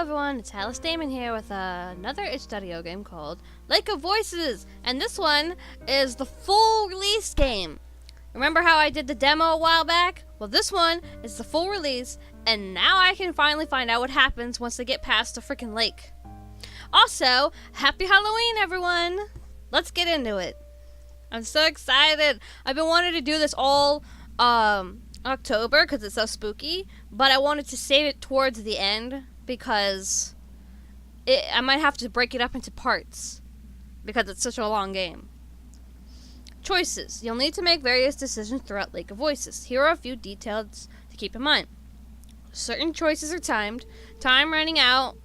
everyone, it's Daemon here with another itch.io game called Lake of Voices, and this one is the full release game. Remember how I did the demo a while back? Well, this one is the full release, and now I can finally find out what happens once they get past the freaking lake. Also, happy Halloween, everyone! Let's get into it. I'm so excited. I've been wanting to do this all October because it's so spooky, but I wanted to save it towards the end because I might have to break it up into parts because it's such a long game. Choices. You'll need to make various decisions throughout Lake of Voices. Here are a few details to keep in mind. Certain choices are timed. Time running out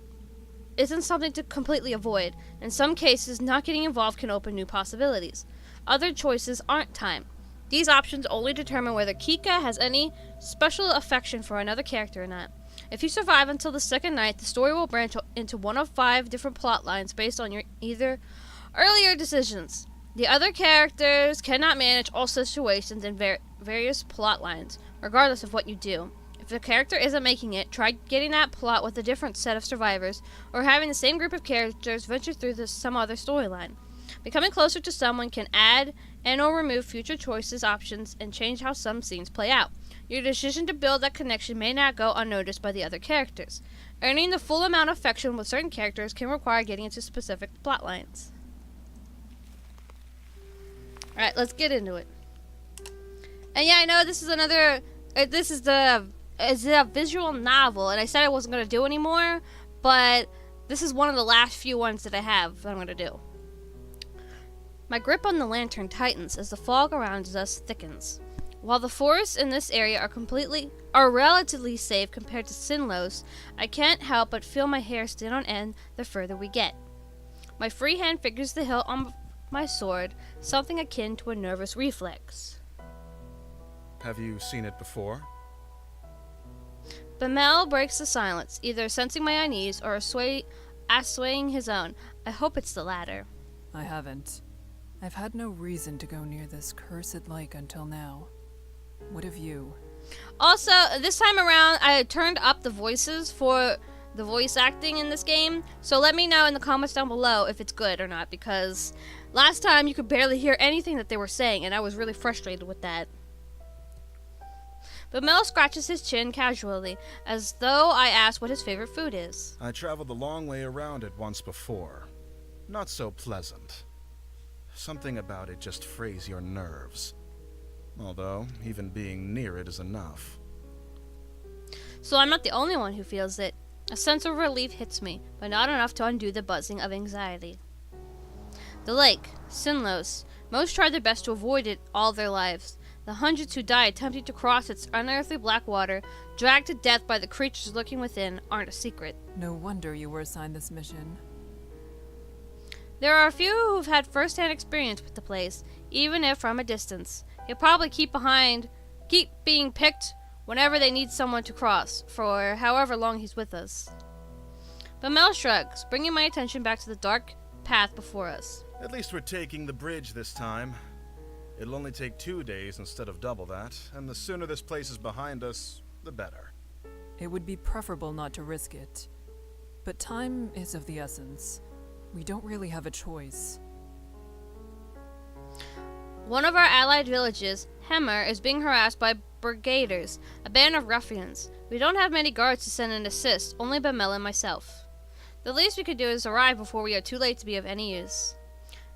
isn't something to completely avoid. In some cases, not getting involved can open new possibilities. Other choices aren't timed. These options only determine whether Kikka has any special affection for another character or not. If you survive until the second night, the story will branch into one of 5 different plot lines based on your either earlier decisions. The other characters cannot manage all situations in various plot lines, regardless of what you do. If a character isn't making it, try getting that plot with a different set of survivors, or having the same group of characters venture through some other storyline. Becoming closer to someone can add and or remove future choices, options, and change how some scenes play out. Your decision to build that connection may not go unnoticed by the other characters. Earning the full amount of affection with certain characters can require getting into specific plot lines. Alright, let's get into it. And yeah, I know this is a visual novel, and I said I wasn't going to do anymore, but this is one of the last few ones that I have that I'm going to do. My grip on the lantern tightens as the fog around us thickens. While the forests in this area are relatively safe compared to Sinlos, I can't help but feel my hair stand on end the further we get. My free hand figures the hilt on my sword, something akin to a nervous reflex. Have you seen it before? Bemelle breaks the silence, either sensing my unease or swaying his own. I hope it's the latter. I haven't. I've had no reason to go near this cursed lake until now. What of you? Also, this time around, I turned up the voices for the voice acting in this game, so let me know in the comments down below if it's good or not, because last time you could barely hear anything that they were saying, and I was really frustrated with that. Bemelle scratches his chin casually, as though I asked what his favorite food is. I traveled a long way around it once before. Not so pleasant. Something about it just frays your nerves. Although, even being near it is enough. So I'm not the only one who feels it. A sense of relief hits me, but not enough to undo the buzzing of anxiety. The lake, Sinlos. Most try their best to avoid it all their lives. The hundreds who die attempting to cross its unearthly black water, dragged to death by the creatures lurking within, aren't a secret. No wonder you were assigned this mission. There are a few who've had first-hand experience with the place, even if from a distance. He'll probably keep being picked whenever they need someone to cross, for however long he's with us. Bemelle shrugs, bringing my attention back to the dark path before us. At least we're taking the bridge this time. It'll only take 2 days instead of double that, and the sooner this place is behind us, the better. It would be preferable not to risk it. But time is of the essence. We don't really have a choice. One of our allied villages, Hemmer, is being harassed by brigaders, a band of ruffians. We don't have many guards to send and assist, only Bemelle and myself. The least we could do is arrive before we are too late to be of any use.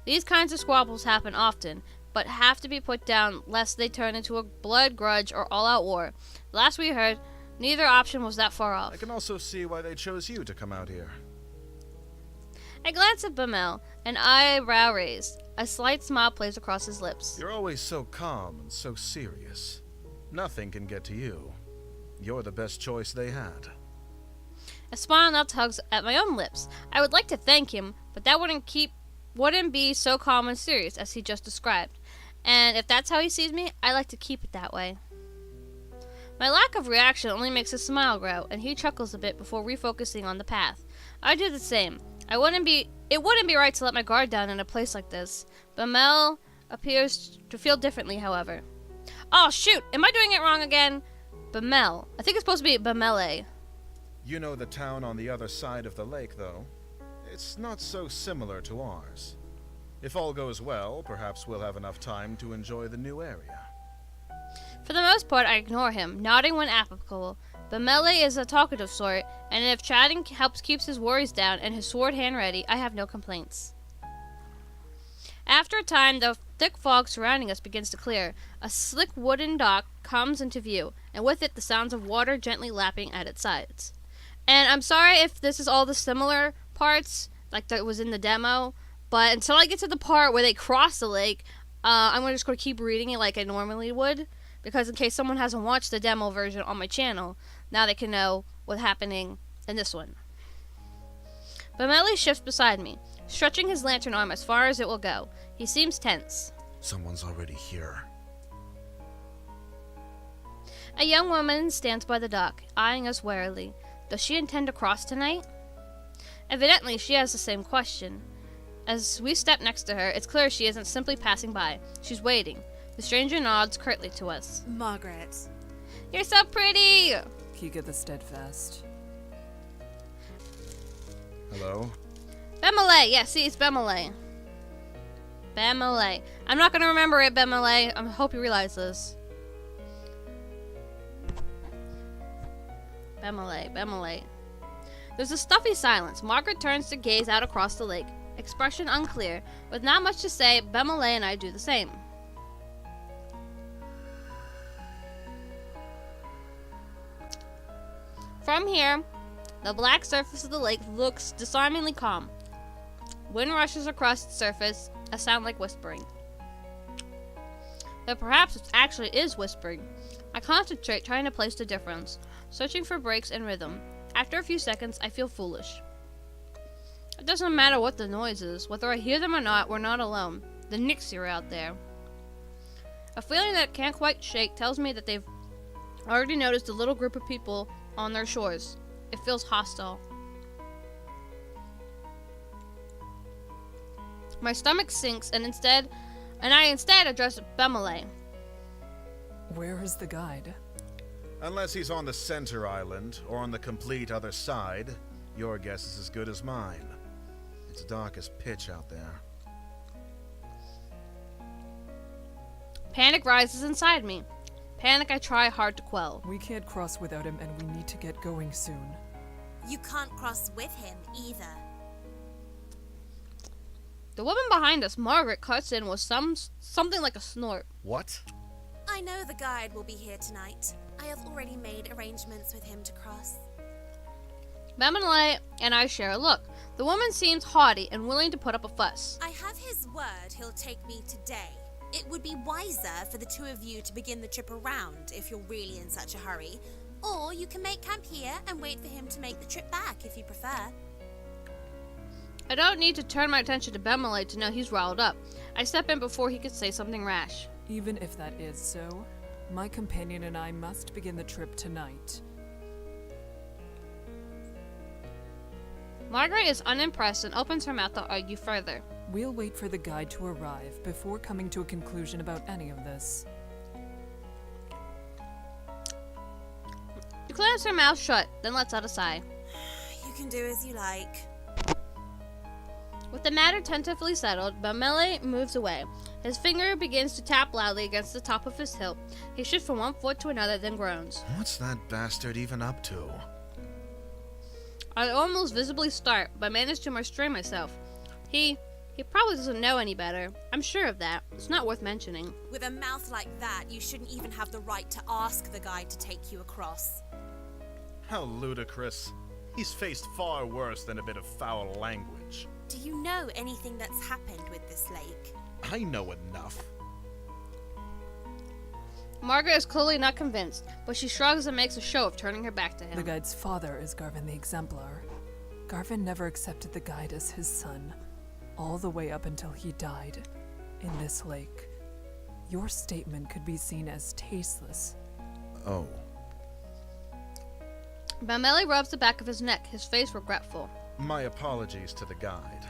These kinds of squabbles happen often, but have to be put down lest they turn into a blood grudge or all-out war. Last we heard, neither option was that far off. I can also see why they chose you to come out here. I glance at Bemelle, an eyebrow raised. A slight smile plays across his lips. You're always so calm and so serious. Nothing can get to you. You're the best choice they had. A smile now tugs at my own lips. I would like to thank him, but that wouldn't be so calm and serious as he just described. And if that's how he sees me, I like to keep it that way. My lack of reaction only makes his smile grow, and he chuckles a bit before refocusing on the path. I do the same. It wouldn't be right to let my guard down in a place like this. Bemelle appears to feel differently, however. Oh shoot, am I doing it wrong again? Bemelle. I think it's supposed to be Bemelle. You know the town on the other side of the lake, though. It's not so similar to ours. If all goes well, perhaps we'll have enough time to enjoy the new area. For the most part, I ignore him, nodding when applicable. Bemelle is a talkative sort, and if chatting keeps his worries down and his sword hand ready, I have no complaints. After a time, the thick fog surrounding us begins to clear. A slick wooden dock comes into view, and with it the sounds of water gently lapping at its sides. And I'm sorry if this is all the similar parts, like that was in the demo, but until I get to the part where they cross the lake, I'm just going to keep reading it like I normally would, because in case someone hasn't watched the demo version on my channel, now they can know what's happening in this one. Bemelle shifts beside me, stretching his lantern arm as far as it will go. He seems tense. Someone's already here. A young woman stands by the dock, eyeing us warily. Does she intend to cross tonight? Evidently, she has the same question. As we step next to her, it's clear she isn't simply passing by. She's waiting. The stranger nods curtly to us. Margaret. You're so pretty! Kikka the Steadfast. Hello? Bemelle! Yeah, see, it's Bemelle. Bemelle. I'm not gonna remember it, Bemelle. I hope you realize this. Bemelle. There's a stuffy silence. Margaret turns to gaze out across the lake. Expression unclear. With not much to say, Bemelle and I do the same. From here, the black surface of the lake looks disarmingly calm. Wind rushes across its surface, a sound like whispering. Though perhaps it actually is whispering. I concentrate, trying to place the difference, searching for breaks in rhythm. After a few seconds, I feel foolish. It doesn't matter what the noise is. Whether I hear them or not, we're not alone. The Nixie are out there. A feeling that can't quite shake tells me that they've already noticed a little group of people on their shores. It feels hostile. My stomach sinks, and I instead address Bemelle. Where is the guide? Unless he's on the center island, or on the complete other side, your guess is as good as mine. It's dark as pitch out there. Panic rises inside me. Panic I try hard to quell. We can't cross without him, and we need to get going soon. You can't cross with him either. The woman behind us, Margaret, cuts in with something like a snort. What? I know the guide will be here tonight. I have already made arrangements with him to cross. Bemelle and I share a look. The woman seems haughty and willing to put up a fuss. I have his word he'll take me today. It would be wiser for the two of you to begin the trip around if you're really in such a hurry. Or you can make camp here and wait for him to make the trip back if you prefer. I don't need to turn my attention to Bemelle to know he's riled up. I step in before he could say something rash. Even if that is so, my companion and I must begin the trip tonight. Margaret is unimpressed and opens her mouth to argue further. We'll wait for the guide to arrive before coming to a conclusion about any of this. She clams her mouth shut, then lets out a sigh. You can do as you like. With the matter tentatively settled, Bemelle moves away. His finger begins to tap loudly against the top of his hilt. He shifts from one foot to another, then groans. What's that bastard even up to? I almost visibly start, but manage to restrain myself. He probably doesn't know any better. I'm sure of that. It's not worth mentioning. With a mouth like that, you shouldn't even have the right to ask the guide to take you across. How ludicrous. He's faced far worse than a bit of foul language. Do you know anything that's happened with this lake? I know enough. Margaret is clearly not convinced, but she shrugs and makes a show of turning her back to him. The guide's father is Garvin the Exemplar. Garvin never accepted the guide as his son, all the way up until he died in this lake. Your statement could be seen as tasteless. Oh. Bemelle rubs the back of his neck, his face regretful. My apologies to the guide.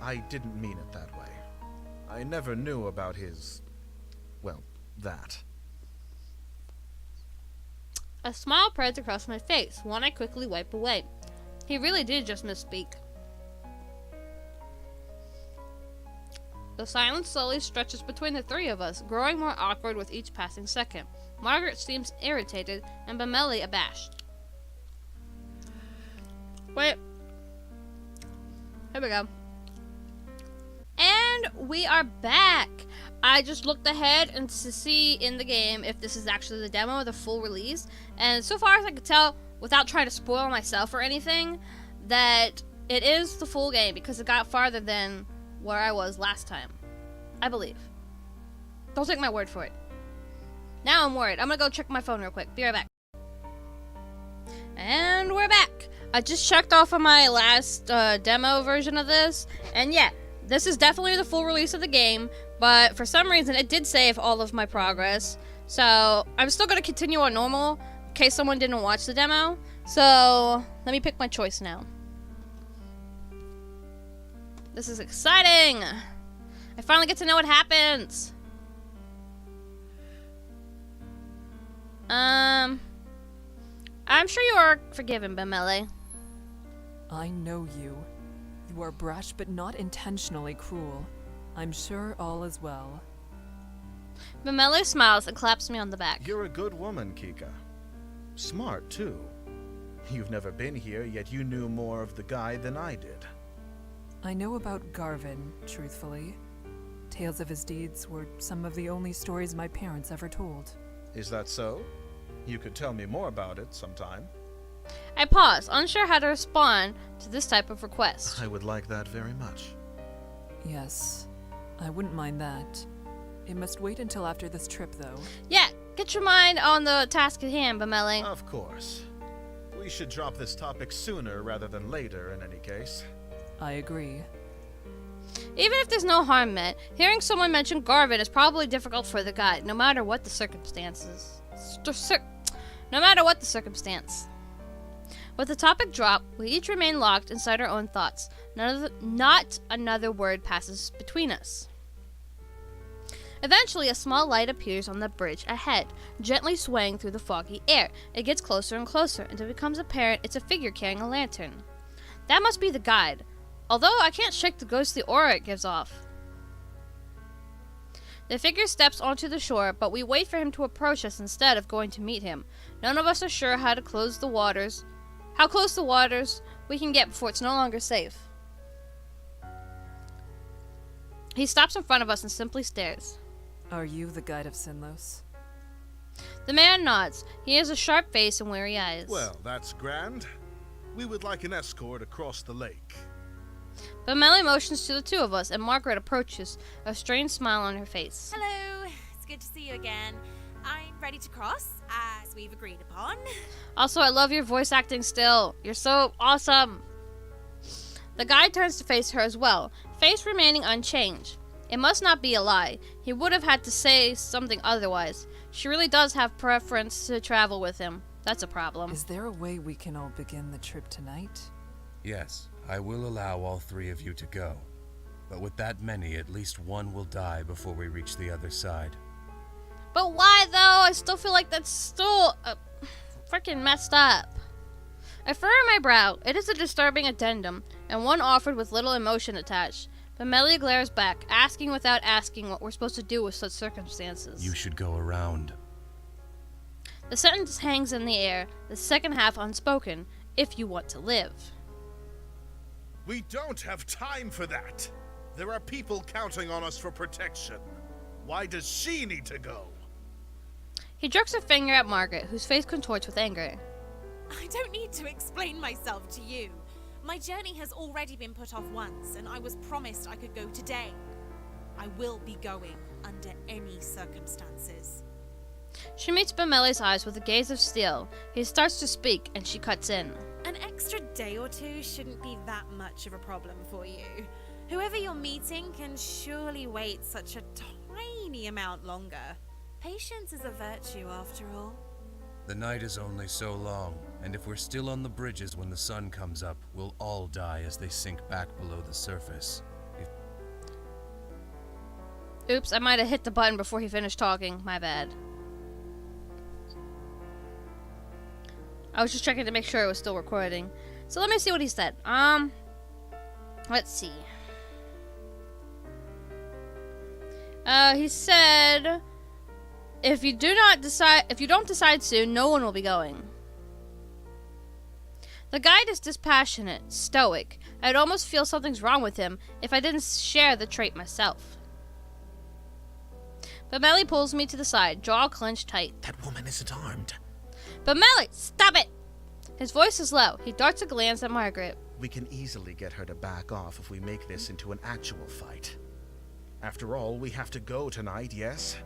I didn't mean it that way. I never knew about his... well, that. A smile spreads across my face, one I quickly wipe away. He really did just misspeak. The silence slowly stretches between the three of us, growing more awkward with each passing second. Margaret seems irritated, and Bemelle abashed. Wait. Here we go. And we are back. I just looked ahead and to see in the game if this is actually the demo or the full release. And so far as I could tell, without trying to spoil myself or anything, that it is the full game because it got farther than where I was last time. I believe. Don't take my word for it. Now I'm worried. I'm gonna go check my phone real quick. Be right back. And we're back. I just checked off of my last demo version of this. And yeah, this is definitely the full release of the game. But for some reason, it did save all of my progress. So I'm still gonna continue on normal in case someone didn't watch the demo. So let me pick my choice now. This is exciting. I finally get to know what happens. I'm sure you are forgiven, Bemelle. I know you. You are brash but not intentionally cruel. I'm sure all is well. Bemelle smiles and claps me on the back. You're a good woman, Kikka. Smart, too. You've never been here, yet you knew more of the guy than I did. I know about Garvin, truthfully. Tales of his deeds were some of the only stories my parents ever told. Is that so? You could tell me more about it sometime. I pause, unsure how to respond to this type of request. I would like that very much. Yes, I wouldn't mind that. It must wait until after this trip, though. Yeah, get your mind on the task at hand, Bemelle. Of course. We should drop this topic sooner rather than later, in any case. I agree. Even if there's no harm meant, hearing someone mention Garvin is probably difficult for the guide, no matter what the circumstances. No matter what the circumstance. With the topic dropped, we each remain locked inside our own thoughts. Not another word passes between us. Eventually, a small light appears on the bridge ahead, gently swaying through the foggy air. It gets closer and closer until it becomes apparent it's a figure carrying a lantern. That must be the guide, although I can't shake the ghostly aura it gives off. The figure steps onto the shore, but we wait for him to approach us instead of going to meet him. None of us are sure how close the waters we can get before it's no longer safe. He stops in front of us and simply stares. Are you the guide of Sinlos? The man nods. He has a sharp face and weary eyes. Well, that's grand. We would like an escort across the lake. Bemelle motions to the two of us, and Margaret approaches, a strange smile on her face. Hello, it's good to see you again. I'm ready to cross, as we've agreed upon. Also, I love your voice acting still. You're so awesome. The guide turns to face her as well, face remaining unchanged. It must not be a lie. He would have had to say something otherwise. She really does have preference to travel with him. That's a problem. Is there a way we can all begin the trip tonight? Yes, I will allow all three of you to go. But with that many, at least one will die before we reach the other side. But why, though? I still feel like that's still freaking messed up. I furrow my brow. It is a disturbing addendum, and one offered with little emotion attached. Bemelle glares back, asking without asking what we're supposed to do with such circumstances. You should go around. The sentence hangs in the air, the second half unspoken, if you want to live. We don't have time for that. There are people counting on us for protection. Why does she need to go? He jerks a finger at Margaret, whose face contorts with anger. I don't need to explain myself to you. My journey has already been put off once, and I was promised I could go today. I will be going under any circumstances. She meets Bemelle's eyes with a gaze of steel. He starts to speak, and she cuts in. An extra day or two shouldn't be that much of a problem for you. Whoever you're meeting can surely wait such a tiny amount longer. Patience is a virtue, after all. The night is only so long, and if we're still on the bridges when the sun comes up, we'll all die as they sink back below the surface. Oops, I might have hit the button before he finished talking. My bad. I was just checking to make sure it was still recording. So let me see what he said. Let's see. He said, if you don't decide soon, no one will be going. The guide is dispassionate, stoic. I'd almost feel something's wrong with him if I didn't share the trait myself. Bemelle pulls me to the side, jaw clenched tight. That woman isn't armed. Bemelle, stop it! His voice is low. He darts a glance at Margaret. We can easily get her to back off if we make this into an actual fight. After all, we have to go tonight, yes?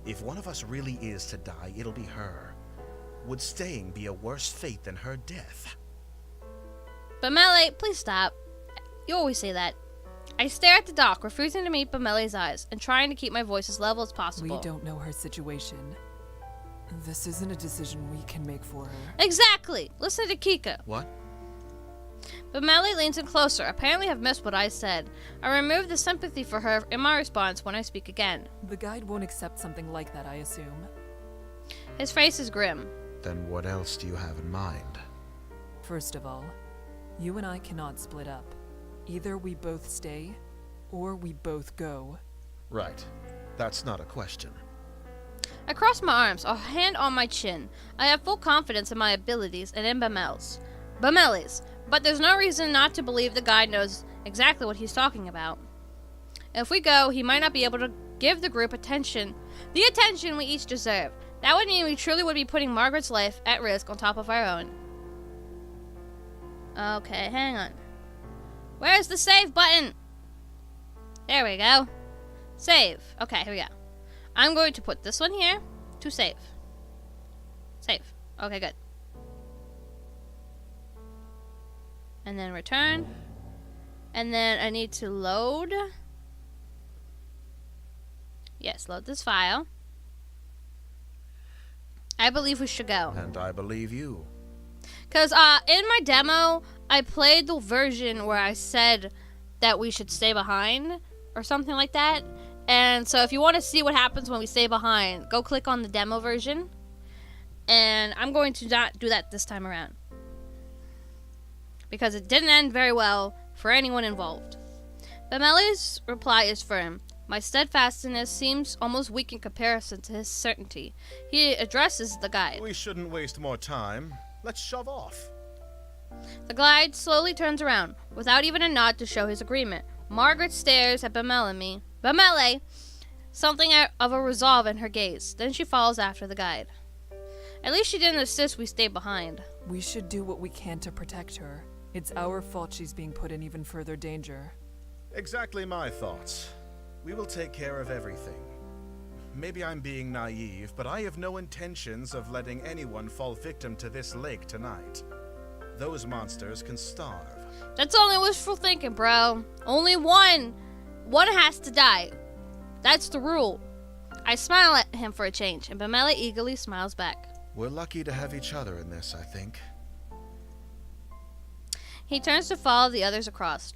If one of us really is to die, it'll be her. Would staying be a worse fate than her death? Bemelle, please stop. You always say that. I stare at the dock, refusing to meet Bemelle's eyes, and trying to keep my voice as level as possible. We don't know her situation. This isn't a decision we can make for her. Exactly! Listen to Kikka. What? Bemelle leans in closer, apparently have missed what I said. I remove the sympathy for her in my response when I speak again. The guide won't accept something like that, I assume. His face is grim. Then what else do you have in mind? First of all, you and I cannot split up. Either we both stay, or we both go. Right. That's not a question. I cross my arms, a hand on my chin. I have full confidence in my abilities and in Bemelle's, but there's no reason not to believe the guide knows exactly what he's talking about. If we go, he might not be able to give the group the attention we each deserve. That would mean we truly would be putting Margaret's life at risk on top of our own. Okay, hang on. Where's the save button? There we go. Save. Okay, here we go. I'm going to put this one here to save. Save. Okay, good. And then return. And then I need to load. Yes, load this file. I believe we should go. And I believe you. Because in my demo, I played the version where I said that we should stay behind or something like that. And so if you want to see what happens when we stay behind, go click on the demo version. And I'm going to not do that this time around, because it didn't end very well for anyone involved. Bemelle's reply is firm. My steadfastness seems almost weak in comparison to his certainty. He addresses the guide. We shouldn't waste more time. Let's shove off. The guide slowly turns around, without even a nod to show his agreement. Margaret stares at Bemelle and me. Bemelle, something of a resolve in her gaze. Then she follows after the guide. At least she didn't insist we stay behind. We should do what we can to protect her. It's our fault she's being put in even further danger. Exactly my thoughts. We will take care of everything. Maybe I'm being naive, but I have no intentions of letting anyone fall victim to this lake tonight. Those monsters can starve. That's only wishful thinking, bro. Only one. One has to die. That's the rule. I smile at him for a change, and Bemelle eagerly smiles back. We're lucky to have each other in this, I think. He turns to follow the others across.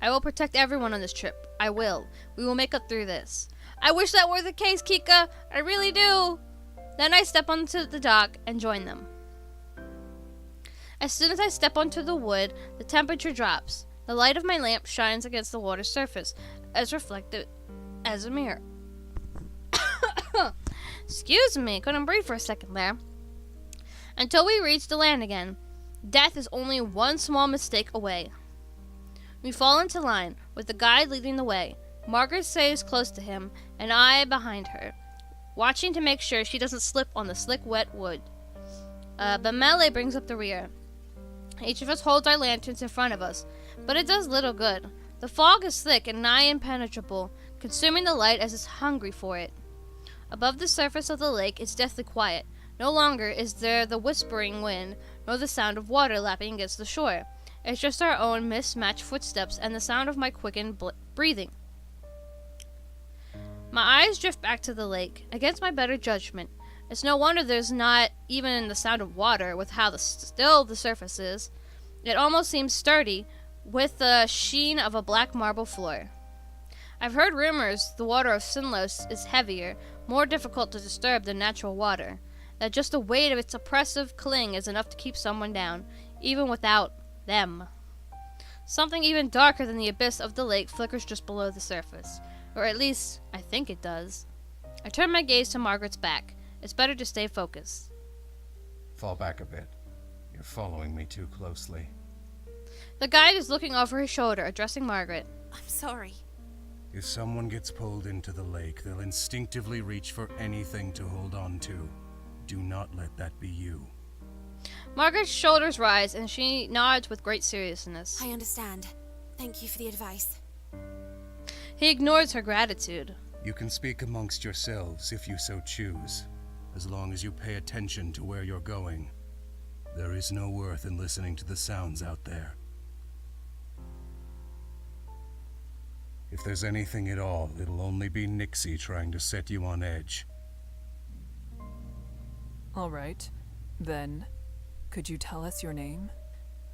I will protect everyone on this trip. I will. We will make it through this. I wish that were the case, Kikka. I really do. Then I step onto the dock and join them. As soon as I step onto the wood, the temperature drops. The light of my lamp shines against the water's surface, as reflected as a mirror. Excuse me, couldn't breathe for a second there. Until we reach the land again. Death is only one small mistake away. We fall into line, with the guide leading the way. Margaret stays close to him, and I behind her, watching to make sure she doesn't slip on the slick, wet wood. Bemelle brings up the rear. Each of us holds our lanterns in front of us, but it does little good. The fog is thick and nigh impenetrable, consuming the light as it's hungry for it. Above the surface of the lake it's deathly quiet. No longer is there the whispering wind, nor the sound of water lapping against the shore. It's just our own mismatched footsteps and the sound of my quickened breathing. My eyes drift back to the lake, against my better judgment. It's no wonder there's not even the sound of water, with how still the surface is. It almost seems sturdy, with the sheen of a black marble floor. I've heard rumors the water of Semblance is heavier, more difficult to disturb than natural water. that just the weight of its oppressive cling is enough to keep someone down, even without them. Something even darker than the abyss of the lake flickers just below the surface, or at least, I think it does. I turn my gaze to Margaret's back. It's better to stay focused. Fall back a bit. You're following me too closely. The guide is looking over his shoulder, addressing Margaret. I'm sorry. If someone gets pulled into the lake, they'll instinctively reach for anything to hold on to. Do not let that be you. Margaret's shoulders rise, and she nods with great seriousness. I understand. Thank you for the advice. He ignores her gratitude. You can speak amongst yourselves if you so choose, as long as you pay attention to where you're going. There is no worth in listening to the sounds out there. If there's anything at all, it'll only be Nixie trying to set you on edge. All right. Then, could you tell us your name?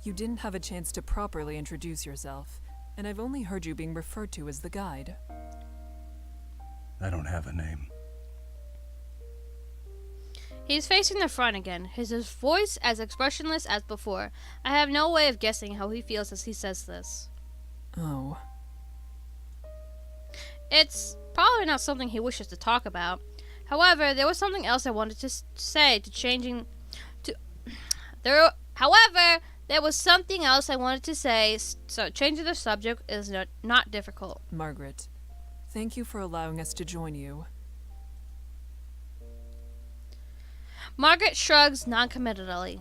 You didn't have a chance to properly introduce yourself, and I've only heard you being referred to as the guide. I don't have a name. He's facing the front again, his voice as expressionless as before. I have no way of guessing how he feels as he says this. Oh. It's probably not something he wishes to talk about. However, there was something else I wanted to say to changing to However, there was something else I wanted to say, so changing the subject is not difficult. Margaret, thank you for allowing us to join you. Margaret shrugs noncommittally.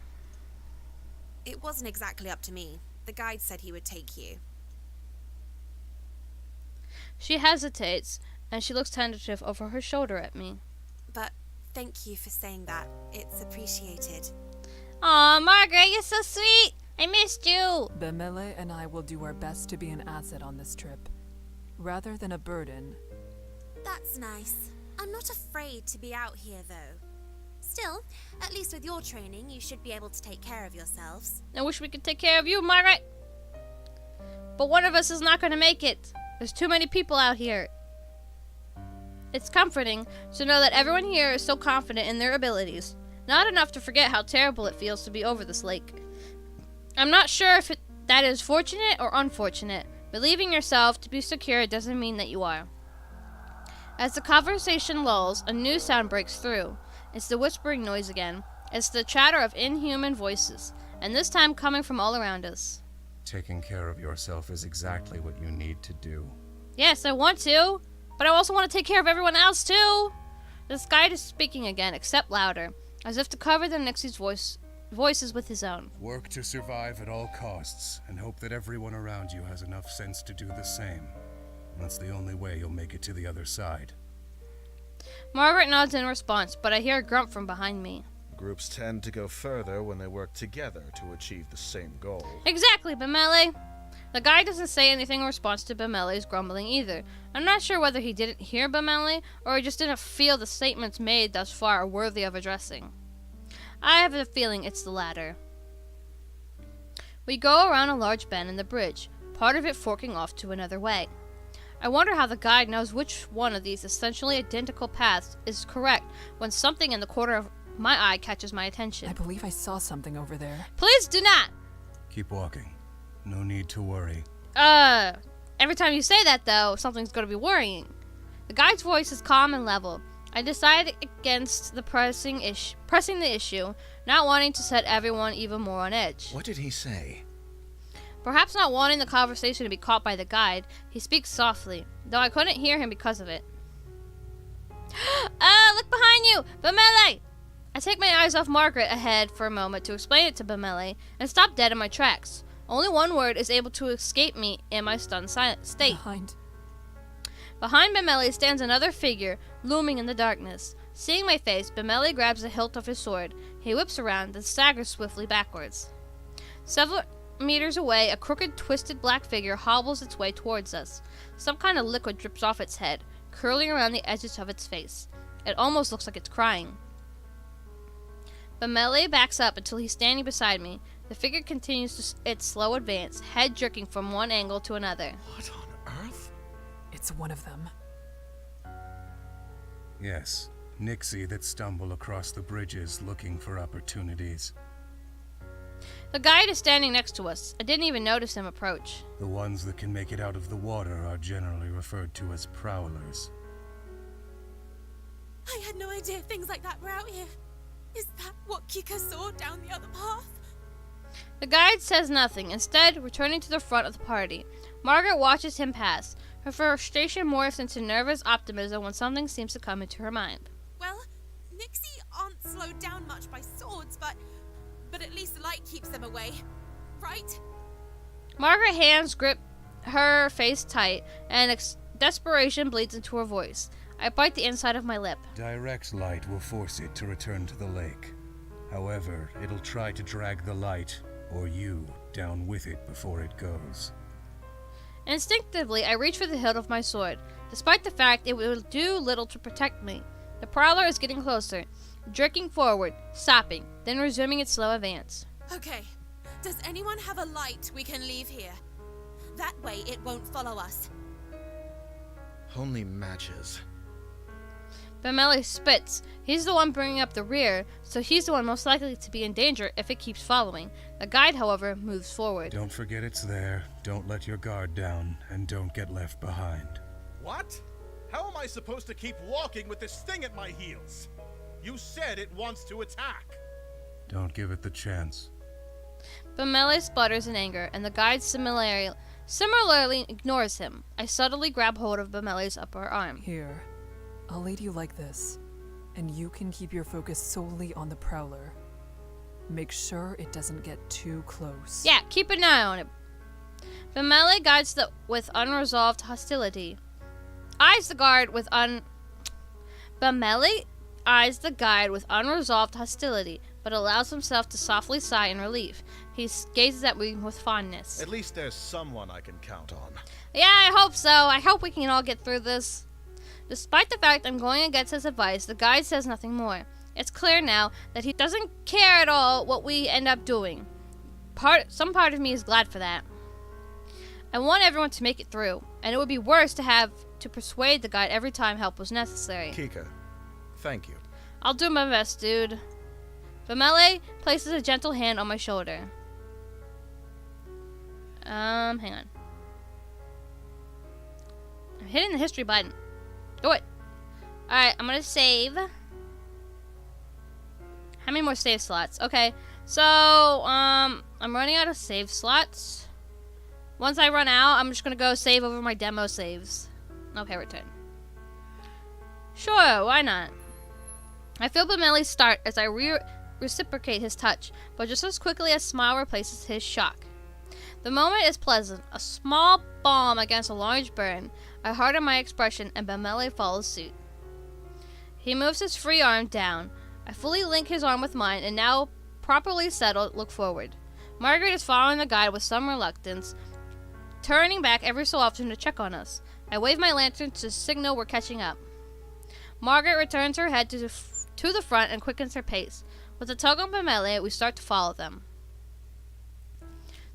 It wasn't exactly up to me. The guide said he would take you. She hesitates, and she looks tentative over her shoulder at me. But thank you for saying that. It's appreciated. Aw, Margaret, you're so sweet! I missed you! Bemelle and I will do our best to be an asset on this trip, rather than a burden. That's nice. I'm not afraid to be out here, though. Still, at least with your training, you should be able to take care of yourselves. I wish we could take care of you, Margaret! But one of us is not going to make it. There's too many people out here. It's comforting to know that everyone here is so confident in their abilities. Not enough to forget how terrible it feels to be over this lake. I'm not sure if that is fortunate or unfortunate. Believing yourself to be secure doesn't mean that you are. As the conversation lulls, a new sound breaks through. It's the whispering noise again. It's the chatter of inhuman voices, and this time coming from all around us. Taking care of yourself is exactly what you need to do. Yes, I want to, but I also want to take care of everyone else too. This guide is speaking again, except louder, as if to cover the Nixie's voices with his own. Work to survive at all costs, and hope that everyone around you has enough sense to do the same. That's the only way you'll make it to the other side. Margaret nods in response, but I hear a grunt from behind me. Groups tend to go further when they work together to achieve the same goal. Exactly, Bemelle. The guy doesn't say anything in response to Bemelle's grumbling either. I'm not sure whether he didn't hear Bemelle, or he just didn't feel the statements made thus far are worthy of addressing. I have a feeling it's the latter. We go around a large bend in the bridge, part of it forking off to another way. I wonder how the guide knows which one of these essentially identical paths is correct when something in the corner of my eye catches my attention. I believe I saw something over there. Please do not! Keep walking. No need to worry. Every time you say that, though, something's going to be worrying. The guide's voice is calm and level. I decide against the pressing the issue, not wanting to set everyone even more on edge. What did he say? Perhaps not wanting the conversation to be caught by the guide, he speaks softly, though I couldn't hear him because of it. Look behind you! Bemelle! I take my eyes off Margaret ahead for a moment to explain it to Bemelle, and stop dead in my tracks. Only one word is able to escape me in my stunned state. Behind Bemelle stands another figure, looming in the darkness. Seeing my face, Bemelle grabs the hilt of his sword. He whips around, then staggers swiftly backwards. Several meters away, a crooked, twisted black figure hobbles its way towards us. Some kind of liquid drips off its head, curling around the edges of its face. It almost looks like it's crying. Bemelle backs up until he's standing beside me. The figure continues its slow advance, head jerking from one angle to another. What on earth? It's one of them. Yes, Nixie that stumble across the bridges looking for opportunities. The guide is standing next to us. I didn't even notice him approach. The ones that can make it out of the water are generally referred to as prowlers. I had no idea things like that were out here. Is that what Kikka saw down the other path? The guide says nothing, instead returning to the front of the party. Margaret watches him pass. Her frustration morphs into nervous optimism when something seems to come into her mind. Well, Nixie aren't slowed down much by swords, but at least the light keeps them away, right? Margaret's hands grip her face tight, and desperation bleeds into her voice. I bite the inside of my lip. Direct light will force it to return to the lake. However, it'll try to drag the light, or you, down with it before it goes. Instinctively, I reach for the hilt of my sword, despite the fact it will do little to protect me. The prowler is getting closer, jerking forward, stopping, then resuming its slow advance. Okay, does anyone have a light we can leave here? That way it won't follow us. Only matches. Bemelle spits. He's the one bringing up the rear, so he's the one most likely to be in danger if it keeps following. The guide, however, moves forward. Don't forget it's there, don't let your guard down, and don't get left behind. What? How am I supposed to keep walking with this thing at my heels? You said it wants to attack. Don't give it the chance. Bemelle sputters in anger, and the guide similarly ignores him. I subtly grab hold of Bemelle's upper arm. Here, I'll lead you like this, and you can keep your focus solely on the prowler. Make sure it doesn't get too close. Yeah, keep an eye on it. Bemelle guides with unresolved hostility. Bemelle eyes the guide with unresolved hostility, but allows himself to softly sigh in relief. He gazes at me with fondness. At least there's someone I can count on. Yeah, I hope so. I hope we can all get through this. Despite the fact I'm going against his advice, the guide says nothing more. It's clear now that he doesn't care at all what we end up doing. Some part of me is glad for that. I want everyone to make it through, and it would be worse to have to persuade the guide every time help was necessary. Kikka, thank you. I'll do my best, dude. Bemelle places a gentle hand on my shoulder. Hang on. I'm hitting the history button. Do it. Alright, I'm gonna save. How many more save slots? Okay, so, I'm running out of save slots. Once I run out, I'm just gonna go save over my demo saves. Okay, return. Sure, why not? I feel Bemelle start as I reciprocate his touch, but just as quickly a smile replaces his shock. The moment is pleasant, a small balm against a large burn. I harden my expression, and Bemelle follows suit. He moves his free arm down. I fully link his arm with mine, and now, properly settled, look forward. Margaret is following the guide with some reluctance, turning back every so often to check on us. I wave my lantern to signal we're catching up. Margaret returns her head to the front and quickens her pace. With a tug on Bemelle, we start to follow them.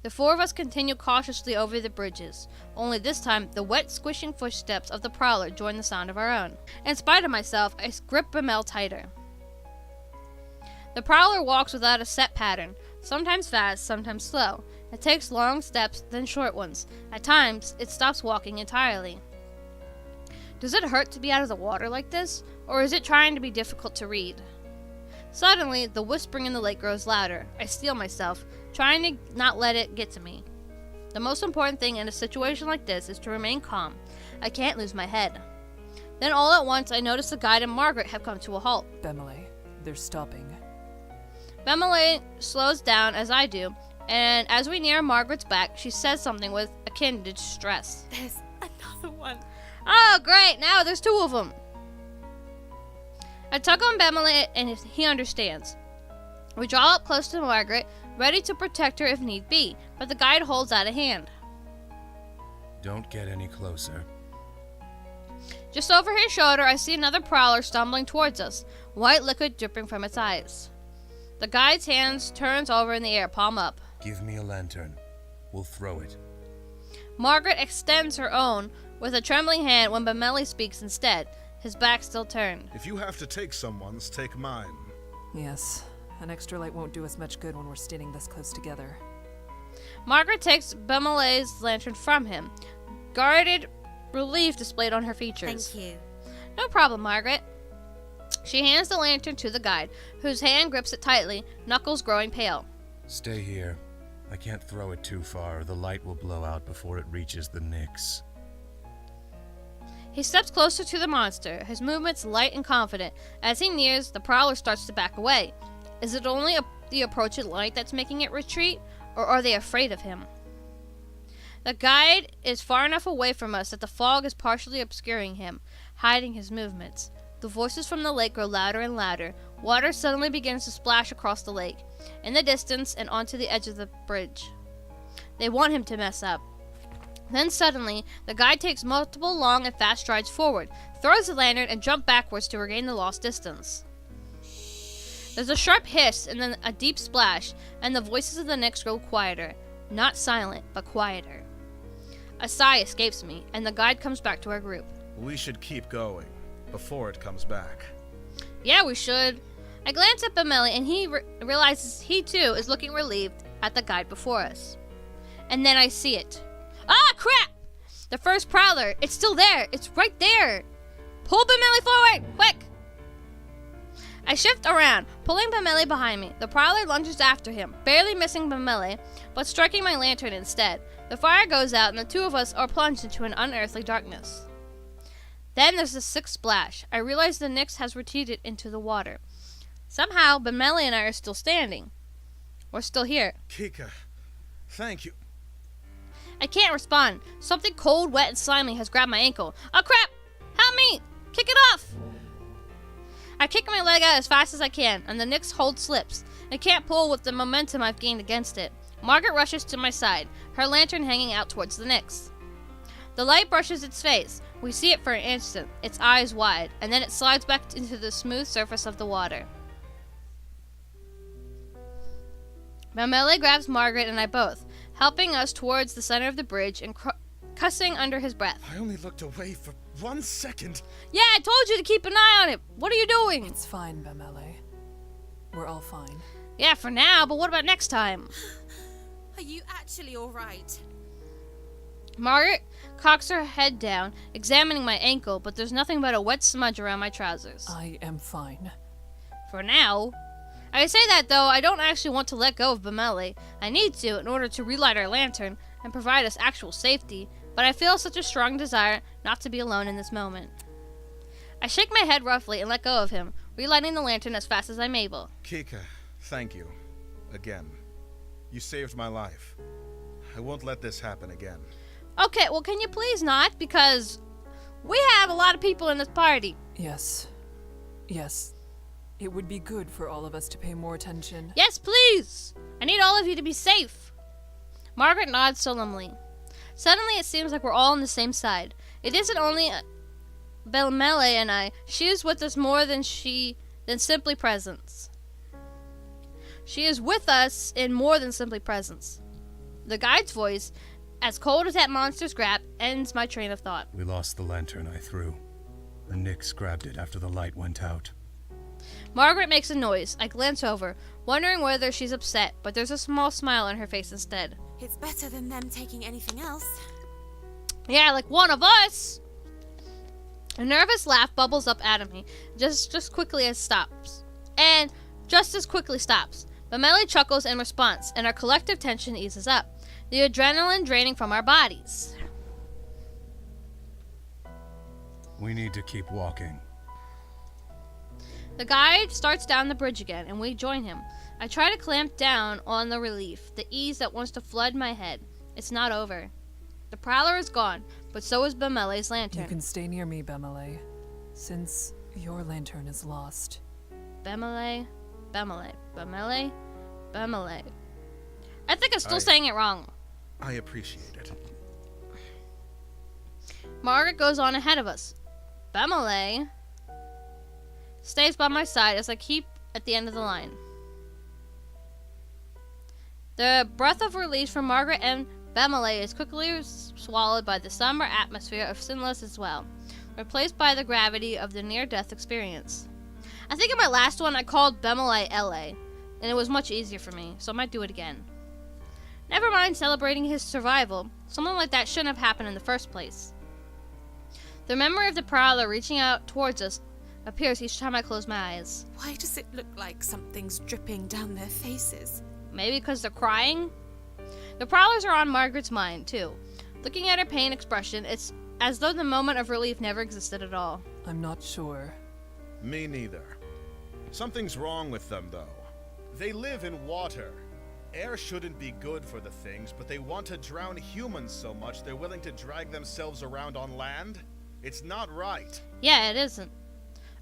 The four of us continue cautiously over the bridges. Only this time, the wet, squishing footsteps of the prowler join the sound of our own. In spite of myself, I grip Bemelle tighter. The prowler walks without a set pattern, sometimes fast, sometimes slow. It takes long steps, then short ones. At times, it stops walking entirely. Does it hurt to be out of the water like this, or is it trying to be difficult to read? Suddenly, the whispering in the lake grows louder. I steel myself, trying to not let it get to me. The most important thing in a situation like this is to remain calm. I can't lose my head. Then all at once, I notice the guide and Margaret have come to a halt. Bemelle, they're stopping. Bemelle slows down as I do, and as we near Margaret's back, she says something with akin to distress. There's another one. Oh, great! Now there's two of them. I tug on Bemelle, and he understands. We draw up close to Margaret, ready to protect her if need be, but the guide holds out a hand. Don't get any closer. Just over his shoulder, I see another prowler stumbling towards us, white liquid dripping from its eyes. The guide's hands turns over in the air, palm up. Give me a lantern. We'll throw it. Margaret extends her own with a trembling hand when Bemelle speaks instead. his back still turned. If you have to take someone's, take mine. Yes, an extra light won't do us much good when we're standing this close together. Margaret takes Bemelle's lantern from him, guarded relief displayed on her features. Thank you. No problem, Margaret. She hands the lantern to the guide, whose hand grips it tightly, knuckles growing pale. Stay here. I can't throw it too far. The light will blow out before it reaches the Nyx. He steps closer to the monster, his movements light and confident. As he nears, the prowler starts to back away. Is it only the approaching light that's making it retreat, or are they afraid of him? The guide is far enough away from us that the fog is partially obscuring him, hiding his movements. The voices from the lake grow louder and louder. Water suddenly begins to splash across the lake, in the distance and onto the edge of the bridge. They want him to mess up. Then suddenly, the guide takes multiple long and fast strides forward, throws the lantern, and jumps backwards to regain the lost distance. There's a sharp hiss and then a deep splash, and the voices of the Nyx grow quieter. Not silent, but quieter. A sigh escapes me, and the guide comes back to our group. We should keep going before it comes back. Yeah, we should. I glance at Bemelle, and he realizes he too is looking relieved at the guide before us. And then I see it. Ah, crap! The first prowler. It's still there. It's right there. Pull Bemelle forward, quick! I shift around, pulling Bemelle behind me. The prowler lunges after him, barely missing Bemelle, but striking my lantern instead. The fire goes out, and the two of us are plunged into an unearthly darkness. Then there's a sixth splash. I realize the Nyx has retreated into the water. Somehow, Bemelle and I are still standing. We're still here. Kikka, thank you. I can't respond. Something cold, wet, and slimy has grabbed my ankle. Oh crap! Help me! Kick it off! I kick my leg out as fast as I can, and the Nyx hold slips. I can't pull with the momentum I've gained against it. Margaret rushes to my side, her lantern hanging out towards the Nyx. The light brushes its face. We see it for an instant, its eyes wide, and then it slides back into the smooth surface of the water. Bemelle grabs Margaret and I both, helping us towards the center of the bridge and cussing under his breath. I only looked away for 1 second. Yeah, I told you to keep an eye on it. What are you doing? It's fine, Bemelle. We're all fine. Yeah, for now, but what about next time? Are you actually alright? Margaret cocks her head down, examining my ankle, but there's nothing but a wet smudge around my trousers. I am fine. For now. I say that, though, I don't actually want to let go of Bemelle. I need to in order to relight our lantern and provide us actual safety, but I feel such a strong desire not to be alone in this moment. I shake my head roughly and let go of him, relighting the lantern as fast as I'm able. Kikka, thank you. Again. You saved my life. I won't let this happen again. Okay, well, can you please not? Because we have a lot of people in this party. Yes. Yes. It would be good for all of us to pay more attention. Yes, please! I need all of you to be safe. Margaret nods solemnly. Suddenly, it seems like we're all on the same side. It isn't only Bemelle and I. She is with us more than simply presence. She is with us in more than simply presence. The guide's voice, as cold as that monster's grab, ends my train of thought. We lost the lantern I threw. The Nyx grabbed it after the light went out. Margaret makes a noise. I glance over, wondering whether she's upset, but there's a small smile on her face instead. It's better than them taking anything else. Yeah, like one of us! A nervous laugh bubbles up out of me, just as quickly as stops. And just as quickly stops. Bemelle chuckles in response, and our collective tension eases up, the adrenaline draining from our bodies. We need to keep walking. The guide starts down the bridge again, and we join him. I try to clamp down on the relief, the ease that wants to flood my head. It's not over. The prowler is gone, but so is Bemelle's lantern. You can stay near me, Bemelle, since your lantern is lost. Bemelle. I think I'm still saying it wrong. I appreciate it. Margaret goes on ahead of us. Bemelle stays by my side as I keep at the end of the line. The breath of release from Margaret and Bemelle is quickly swallowed by the somber atmosphere of Sinless as well. replaced by the gravity of the near-death experience. I think in my last one I called Bemelle LA, and it was much easier for me, so I might do it again. Never mind celebrating his survival. Something like that shouldn't have happened in the first place. The memory of the Prowler reaching out towards us appears each time I close my eyes. Why does it look like something's dripping down their faces? Maybe because they're crying? The Prowlers are on Margaret's mind, too. Looking at her pain expression, it's as though the moment of relief never existed at all. I'm not sure. Me neither. Something's wrong with them, though. They live in water. Air shouldn't be good for the things, but they want to drown humans so much they're willing to drag themselves around on land? It's not right. Yeah, it isn't.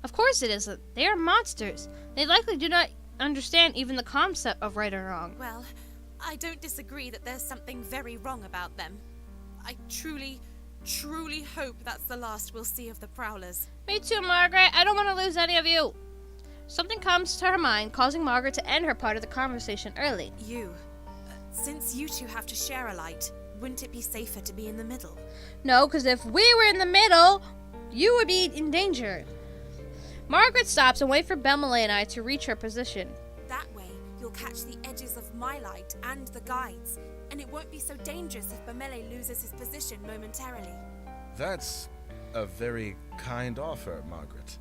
Of course it isn't. They are monsters. They likely do not understand even the concept of right or wrong. Well, I don't disagree that there's something very wrong about them. I truly hope that's the last we'll see of the Prowlers. Me too, Margaret. I don't want to lose any of you. Something comes to her mind, causing Margaret to end her part of the conversation early. Since you two have to share a light, wouldn't it be safer to be in the middle? No, because if we were in the middle, you would be in danger. Margaret stops and waits for Bemelle and I to reach her position. That way, you'll catch the edges of my light and the guides, and it won't be so dangerous if Bemelle loses his position momentarily. That's a very kind offer, Margaret.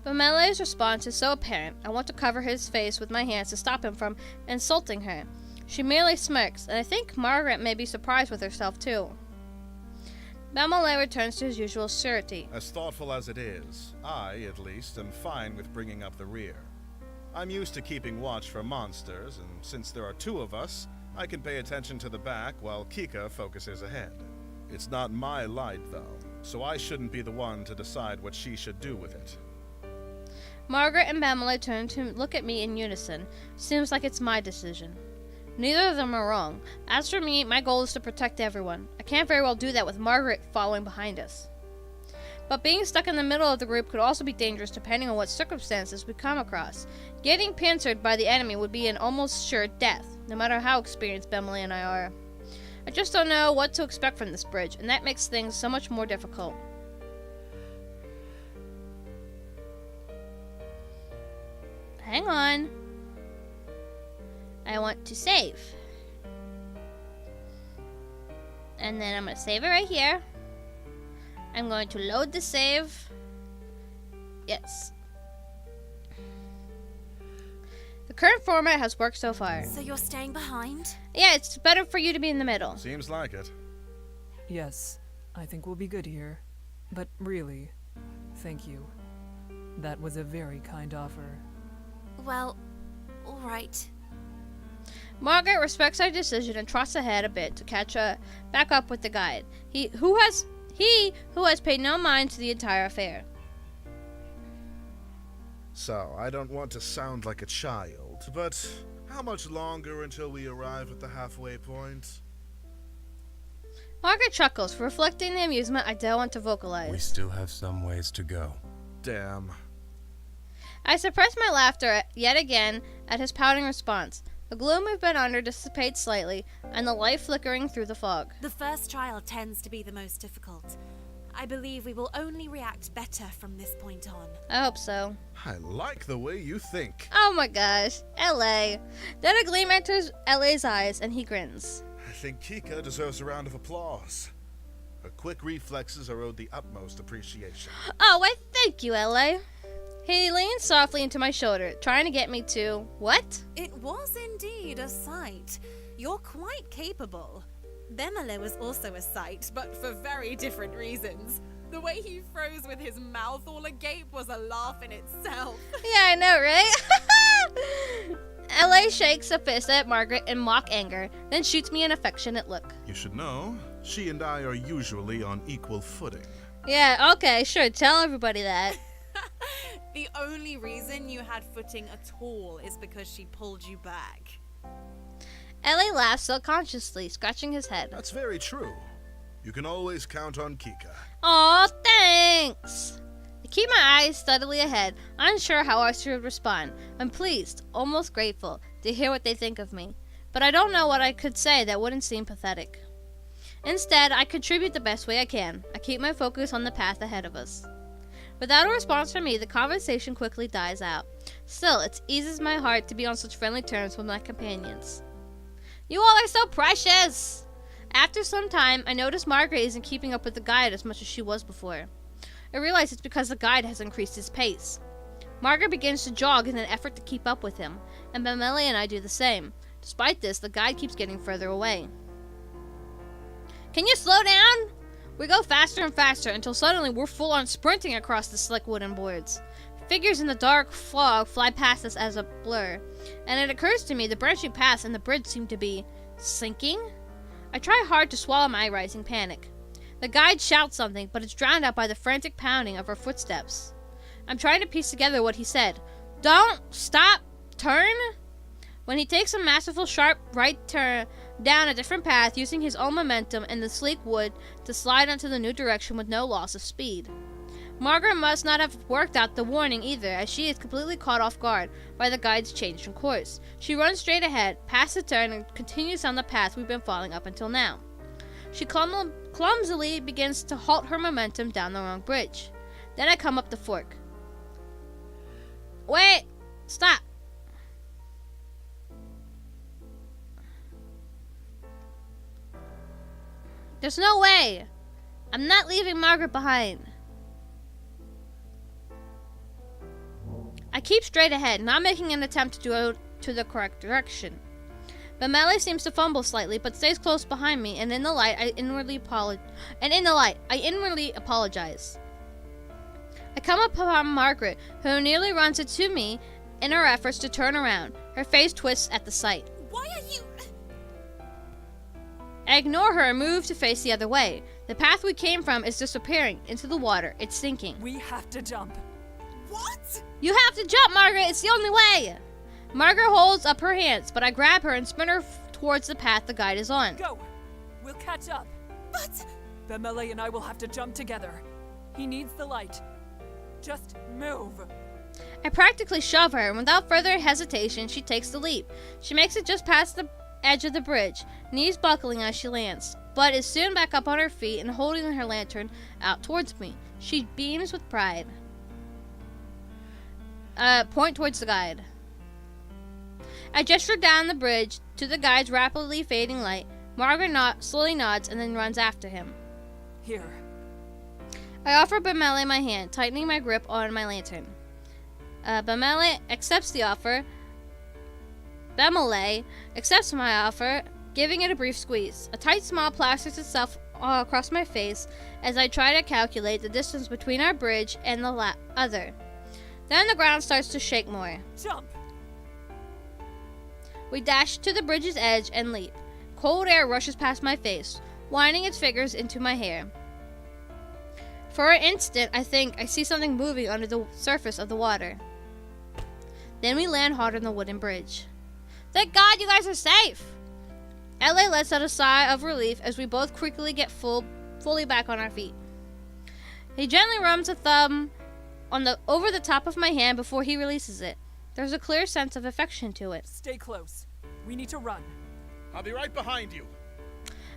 Bemelle's response is so apparent, I want to cover his face with my hands to stop him from insulting her. She merely smirks, and I think Margaret may be surprised with herself too. Bemelle returns to his usual surety. As thoughtful as it is, I, at least, am fine with bringing up the rear. I'm used to keeping watch for monsters, and since there are two of us, I can pay attention to the back while Kikka focuses ahead. It's not my light, though, so I shouldn't be the one to decide what she should do with it. Margaret and Bemelle turn to look at me in unison. Seems like it's my decision. Neither of them are wrong. As for me, my goal is to protect everyone. I can't very well do that with Margaret following behind us. But being stuck in the middle of the group could also be dangerous depending on what circumstances we come across. Getting pincered by the enemy would be an almost sure death, no matter how experienced Bemelle and I are. I just don't know what to expect from this bridge, and that makes things so much more difficult. Hang on. I want to save. And then I'm going to save it right here. I'm going to load the save. Yes. The current format has worked so far. So you're staying behind? Yeah, it's better for you to be in the middle. Seems like it. Yes, I think we'll be good here. But really, thank you. That was a very kind offer. Well, alright. Margaret respects our decision and trots ahead a bit to catch back up with the guide. He who has paid no mind to the entire affair. So, I don't want to sound like a child, but how much longer until we arrive at the halfway point? Margaret chuckles, reflecting the amusement I don't want to vocalize. We still have some ways to go. Damn. I suppress my laughter yet again at his pouting response. The gloom we've been under dissipates slightly, and the light flickering through the fog. The first trial tends to be the most difficult. I believe we will only react better from this point on. I hope so. I like the way you think. Oh my gosh, L.A. Then a gleam enters L.A.'s eyes, and he grins. I think Kikka deserves a round of applause. Her quick reflexes are owed the utmost appreciation. Oh, why thank you, L.A. He leans softly into my shoulder, trying to get me to... What? It was indeed a sight. You're quite capable. Bemelle was also a sight, but for very different reasons. The way he froze with his mouth all agape was a laugh in itself. Yeah, I know, right? L.A. shakes a fist at Margaret in mock anger, then shoots me an affectionate look. You should know, she and I are usually on equal footing. Yeah, okay, sure, tell everybody that. The only reason you had footing at all is because she pulled you back. L.A. laughs self-consciously, scratching his head. That's very true. You can always count on Kikka. Aw, thanks! I keep my eyes steadily ahead, unsure how I should respond. I'm pleased, almost grateful, to hear what they think of me. But I don't know what I could say that wouldn't seem pathetic. Instead, I contribute the best way I can. I keep my focus on the path ahead of us. Without a response from me, the conversation quickly dies out. Still, it eases my heart to be on such friendly terms with my companions. You all are so precious! After some time, I notice Margaret isn't keeping up with the guide as much as she was before. I realize it's because the guide has increased his pace. Margaret begins to jog in an effort to keep up with him, and Bemelle and I do the same. Despite this, the guide keeps getting further away. Can you slow down? We go faster and faster until suddenly we're full on sprinting across the slick wooden boards. Figures in the dark fog fly past us as a blur, and it occurs to me the branching paths and the bridge seem to be sinking. I try hard to swallow my rising panic. The guide shouts something, but it's drowned out by the frantic pounding of our footsteps. I'm trying to piece together what he said. Don't stop, turn. When he takes a masterful sharp right turn down a different path, using his own momentum and the sleek wood to slide onto the new direction with no loss of speed. Margaret must not have worked out the warning either, as she is completely caught off guard by the guide's change in course. She runs straight ahead, past the turn, and continues on the path we've been following up until now. She clumsily begins to halt her momentum down the wrong bridge. Then I come up the fork. Wait! Stop! There's no way! I'm not leaving Margaret behind. I keep straight ahead, not making an attempt to go to the correct direction. Bemelle seems to fumble slightly, but stays close behind me, and in the light, I inwardly apologize. I come upon Margaret, who nearly runs into me in her efforts to turn around. Her face twists at the sight. Why are you... I ignore her and move to face the other way. The path we came from is disappearing into the water. It's sinking. We have to jump. What? You have to jump, Margaret! It's the only way! Margaret holds up her hands, but I grab her and spin her towards the path the guide is on. Go! We'll catch up. But... Bemelle and I will have to jump together. He needs the light. Just move. I practically shove her, and without further hesitation, she takes the leap. She makes it just past the edge of the bridge, knees buckling as she lands, but is soon back up on her feet and holding her lantern out towards me. She beams with pride. Point towards the guide. I gesture down the bridge to the guide's rapidly fading light. Margaret slowly nods and then runs after him. Here. I offer Bemelle my hand, tightening my grip on my lantern. Bemelle accepts the offer. Bemelle accepts my offer, giving it a brief squeeze. A tight smile plasters itself across my face as I try to calculate the distance between our bridge and the other. Then the ground starts to shake more. Jump! We dash to the bridge's edge and leap. Cold air rushes past my face, winding its fingers into my hair. For an instant, I think I see something moving under the surface of the water. Then we land hard on the wooden bridge. Thank God you guys are safe! L.A. lets out a sigh of relief as we both quickly get fully back on our feet. He gently rubs a thumb over the top of my hand before he releases it. There's a clear sense of affection to it. Stay close. We need to run. I'll be right behind you.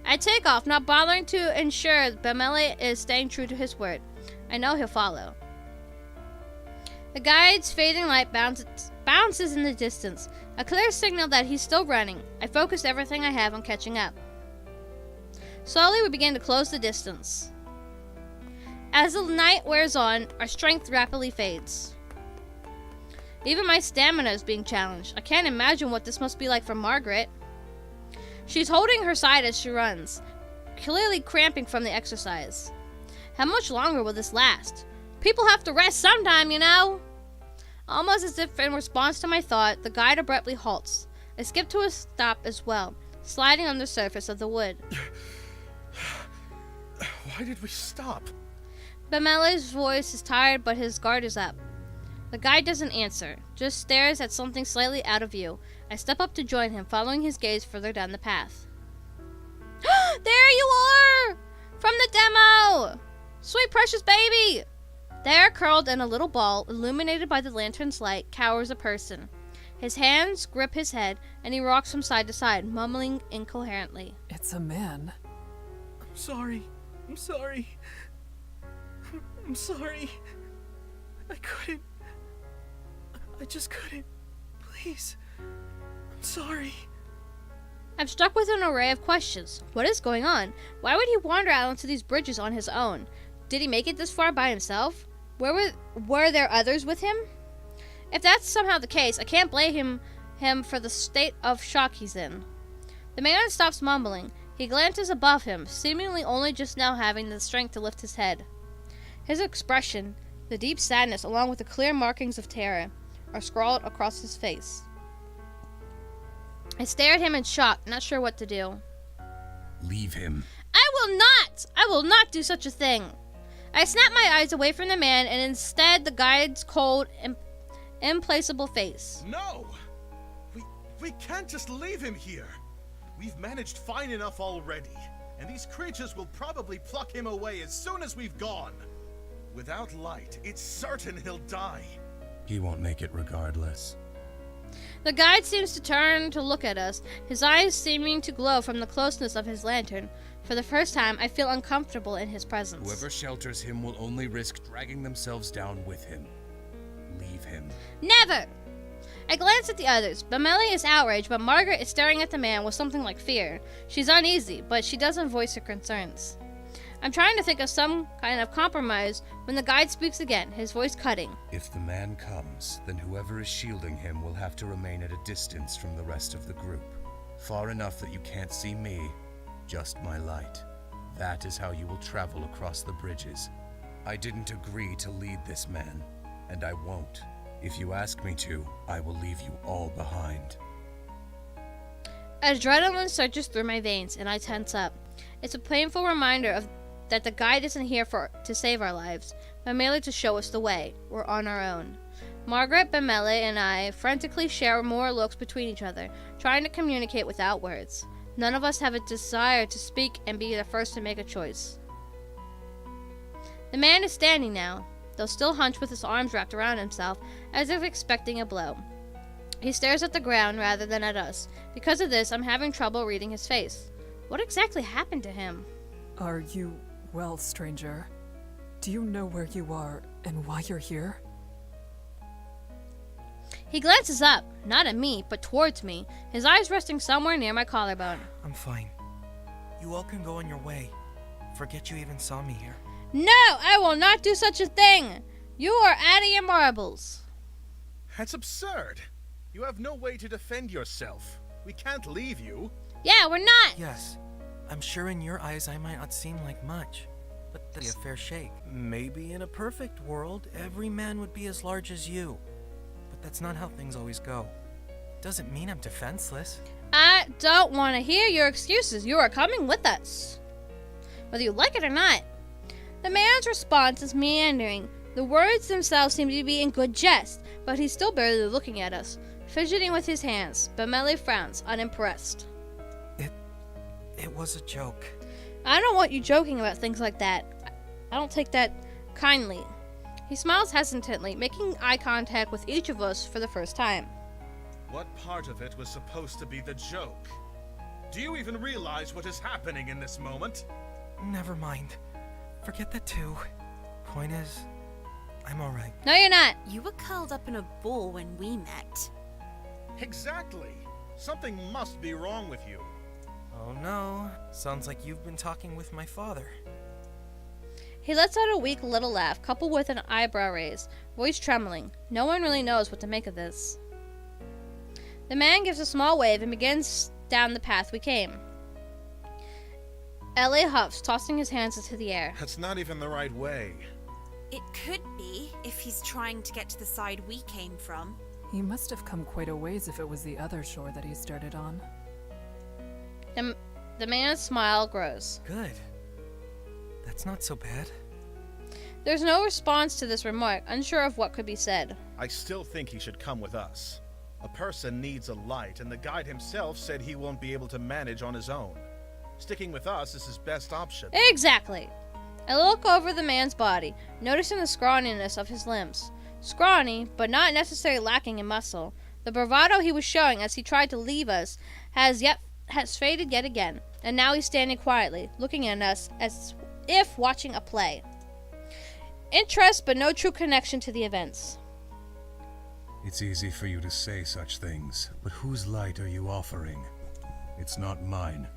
I take off, not bothering to ensure Bemelle is staying true to his word. I know he'll follow. The guide's fading light bounces in the distance, a clear signal that he's still running. I focus everything I have on catching up. Slowly, we begin to close the distance. As the night wears on, our strength rapidly fades. Even my stamina is being challenged. I can't imagine what this must be like for Margaret. She's holding her side as she runs, clearly cramping from the exercise. How much longer will this last? People have to rest sometime, you know? Almost as if in response to my thought, the guide abruptly halts. I skip to a stop as well, sliding on the surface of the wood. Why did we stop? Bemelle's voice is tired, but his guard is up. The guide doesn't answer, just stares at something slightly out of view. I step up to join him, following his gaze further down the path. There you are! From the demo! Sweet precious baby! There, curled in a little ball, illuminated by the lantern's light, cowers a person. His hands grip his head, and he rocks from side to side, mumbling incoherently. It's a man. sorry. I'm sorry. I'm sorry. I couldn't. I just couldn't. Please. I'm sorry. I'm struck with an array of questions. What is going on? Why would he wander out onto these bridges on his own? Did he make it this far by himself? Were there others with him? If that's somehow the case, I can't blame him for the state of shock he's in. The man stops mumbling. He glances above him, seemingly only just now having the strength to lift his head. His expression, the deep sadness along with the clear markings of terror, are scrawled across his face. I stare at him in shock, not sure what to do. Leave him. I will not! I will not do such a thing! I snap my eyes away from the man and instead the guide's cold, implacable face. No! We can't just leave him here. We've managed fine enough already, and these creatures will probably pluck him away as soon as we've gone. Without light, it's certain he'll die. He won't make it regardless. The guide seems to turn to look at us, his eyes seeming to glow from the closeness of his lantern. For the first time, I feel uncomfortable in his presence. Whoever shelters him will only risk dragging themselves down with him. Leave him. Never! I glance at the others. Bemelle is outraged, but Margaret is staring at the man with something like fear. She's uneasy, but she doesn't voice her concerns. I'm trying to think of some kind of compromise when the guide speaks again, his voice cutting. If the man comes, then whoever is shielding him will have to remain at a distance from the rest of the group. Far enough that you can't see me, just my light. That is how you will travel across the bridges. I didn't agree to lead this man, and I won't. If you ask me to, I will leave you all behind. Adrenaline surges through my veins, and I tense up. It's a painful reminder that the guide isn't here to save our lives, but merely to show us the way. We're on our own. Margaret, Bemelle, and I frantically share more looks between each other, trying to communicate without words. None of us have a desire to speak and be the first to make a choice. The man is standing now, though still hunched with his arms wrapped around himself, as if expecting a blow. He stares at the ground rather than at us. Because of this, I'm having trouble reading his face. What exactly happened to him? Are you well, stranger? Do you know where you are and why you're here? He glances up, not at me, but towards me, his eyes resting somewhere near my collarbone. I'm fine. You all can go on your way. Forget you even saw me here. No, I will not do such a thing! You are out of your marbles. That's absurd. You have no way to defend yourself. We can't leave you. Yeah, we're not! Yes, I'm sure in your eyes I might not seem like much, but that's a fair shake. Maybe in a perfect world, every man would be as large as you. But that's not how things always go. Doesn't mean I'm defenseless. I don't want to hear your excuses. You are coming with us, whether you like it or not. The man's response is meandering. The words themselves seem to be in good jest, but he's still barely looking at us, fidgeting with his hands. Bemelle frowns, unimpressed. It was a joke. I don't want you joking about things like that. I don't take that kindly. He smiles hesitantly, making eye contact with each of us for the first time. What part of it was supposed to be the joke? Do you even realize what is happening in this moment? Never mind. Forget that too. Point is, I'm alright. No, you're not. You were curled up in a ball when we met. Exactly. Something must be wrong with you. Oh no, sounds like you've been talking with my father. He lets out a weak little laugh, coupled with an eyebrow raise, voice trembling. No one really knows what to make of this. The man gives a small wave and begins down the path we came. L.A. huffs, tossing his hands into the air. That's not even the right way. It could be, if he's trying to get to the side we came from. He must have come quite a ways if it was the other shore that he started on. The man's smile grows. Good. That's not so bad. There's no response to this remark, unsure of what could be said. I still think he should come with us. A person needs a light, and the guide himself said he won't be able to manage on his own. Sticking with us is his best option. Exactly. I look over the man's body, noticing the scrawniness of his limbs. Scrawny, but not necessarily lacking in muscle. The bravado he was showing as he tried to leave us has faded yet again. and now he's standing quietly, looking at us as if watching a play. Interest, but no true connection to the events. It's easy for you to say such things, but whose light are you offering? It's not mine,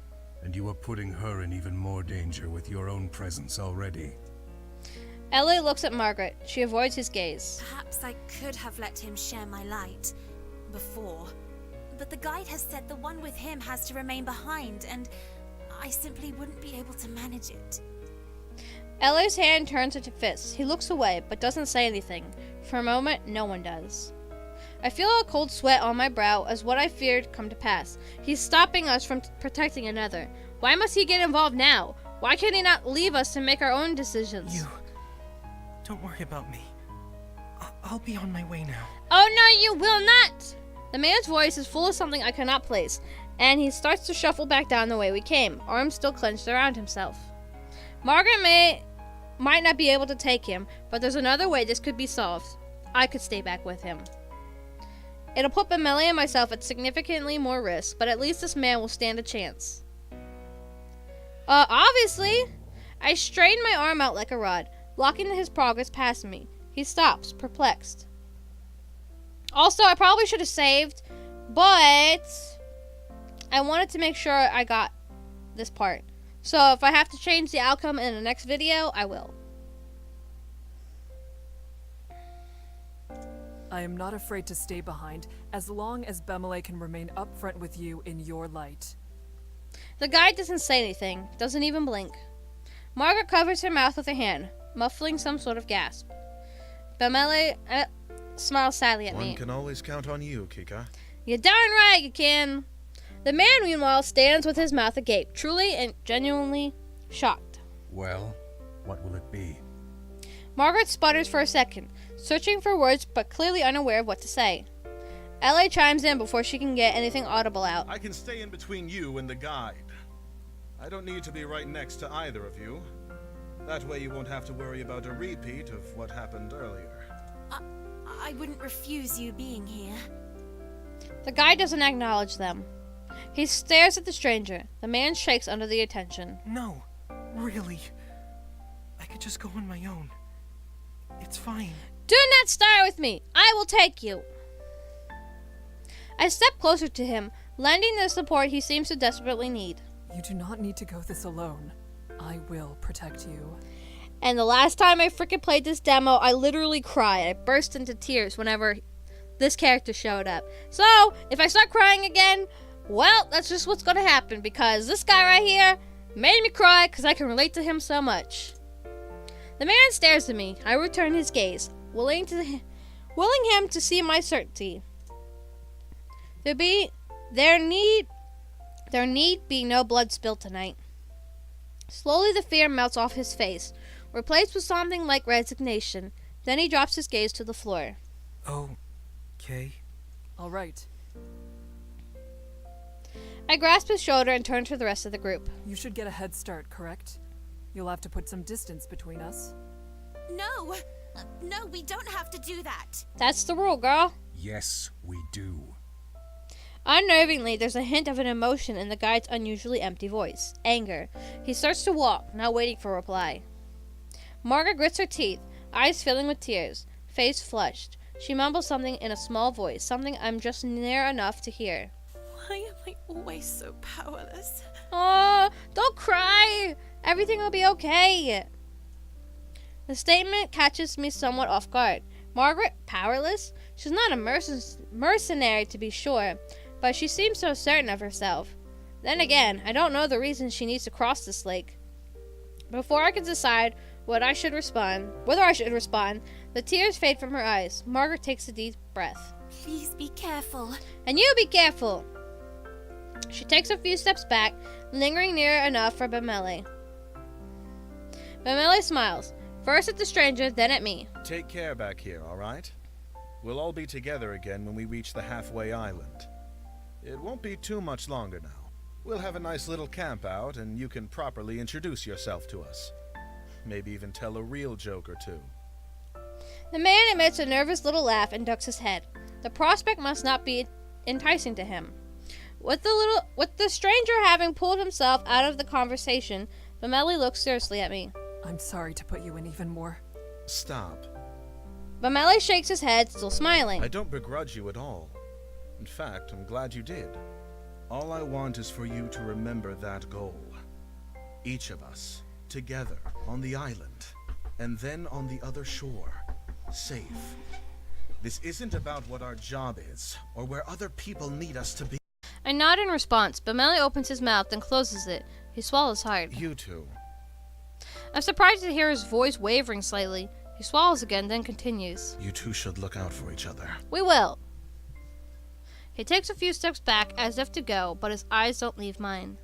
and you are putting her in even more danger with your own presence already. Ellie looks at Margaret. She avoids his gaze. Perhaps I could have let him share my light before. But the guide has said the one with him has to remain behind, and I simply wouldn't be able to manage it. Ellie's hand turns into fists. He looks away, but doesn't say anything. For a moment, no one does. I feel a cold sweat on my brow as what I feared come to pass. He's stopping us from protecting another. Why must he get involved now? Why can he not leave us to make our own decisions? You... Don't worry about me. I'll be on my way now. Oh no, you will not! The man's voice is full of something I cannot place, and he starts to shuffle back down the way we came, arms still clenched around himself. Margaret might not be able to take him, but there's another way this could be solved. I could stay back with him. It'll put Bemelle and myself at significantly more risk, but at least this man will stand a chance. Obviously! I straighten my arm out like a rod, blocking his progress past me. He stops, perplexed. Also, I probably should have saved, but I wanted to make sure I got this part. So if I have to change the outcome in the next video, I will. I am not afraid to stay behind as long as Bemelle can remain up front with you in your light. The guide doesn't say anything, doesn't even blink. Margaret covers her mouth with her hand, muffling some sort of gasp. Bemelle smiles sadly at me. One can always count on you, Kikka. You're darn right you can. The man, meanwhile, stands with his mouth agape, truly and genuinely shocked. Well, what will it be? Margaret sputters for a second, searching for words but clearly unaware of what to say. Ellie chimes in before she can get anything audible out. I can stay in between you and the guide. I don't need to be right next to either of you. That way you won't have to worry about a repeat of what happened earlier. I wouldn't refuse you being here. The guide doesn't acknowledge them. He stares at the stranger. The man shakes under the attention. No, really. I could just go on my own. It's fine. Do not start with me. I will take you. I step closer to him, lending the support he seems to desperately need. You do not need to go this alone. I will protect you. And the last time I freaking played this demo, I literally cried. I burst into tears whenever this character showed up. So, if I start crying again, well, that's just what's going to happen, because this guy right here made me cry because I can relate to him so much. The man stares at me. I return his gaze, willing him to see my certainty. There need be no blood spilled tonight. Slowly the fear melts off his face, replaced with something like resignation. Then he drops his gaze to the floor. Okay. All right. I grasp his shoulder and turn to the rest of the group. You should get a head start, correct? You'll have to put some distance between us. No, we don't have to do that. That's the rule, girl. Yes, we do. Unnervingly, there's a hint of an emotion in the guide's unusually empty voice. Anger. He starts to walk, not waiting for a reply. Margaret grits her teeth, eyes filling with tears, face flushed. She mumbles something in a small voice, something I'm just near enough to hear. Why am I always so powerless? Oh, don't cry! Everything will be okay. The statement catches me somewhat off guard. Margaret, powerless? She's not a mercenary to be sure, but she seems so certain of herself. Then again, I don't know the reason she needs to cross this lake. Before I can decide whether I should respond, the tears fade from her eyes. Margaret takes a deep breath. Please be careful. And you be careful! She takes a few steps back, lingering near enough for Bemelle. Bemelle smiles, first at the stranger, then at me. Take care back here, all right? We'll all be together again when we reach the halfway island. It won't be too much longer now. We'll have a nice little camp out, and you can properly introduce yourself to us. Maybe even tell a real joke or two. The man emits a nervous little laugh and ducks his head. The prospect must not be enticing to him. With the stranger having pulled himself out of the conversation, Bemelle looks seriously at me. I'm sorry to put you in even more. Stop. Bemelle shakes his head, still smiling. I don't begrudge you at all. In fact, I'm glad you did. All I want is for you to remember that goal. Each of us, together, on the island, and then on the other shore, safe. This isn't about what our job is, or where other people need us to be. I nod in response. Bemelle opens his mouth, then closes it. He swallows hard. You two. I'm surprised to hear his voice wavering slightly. He swallows again, then continues. You two should look out for each other. We will. He takes a few steps back as if to go, but his eyes don't leave mine.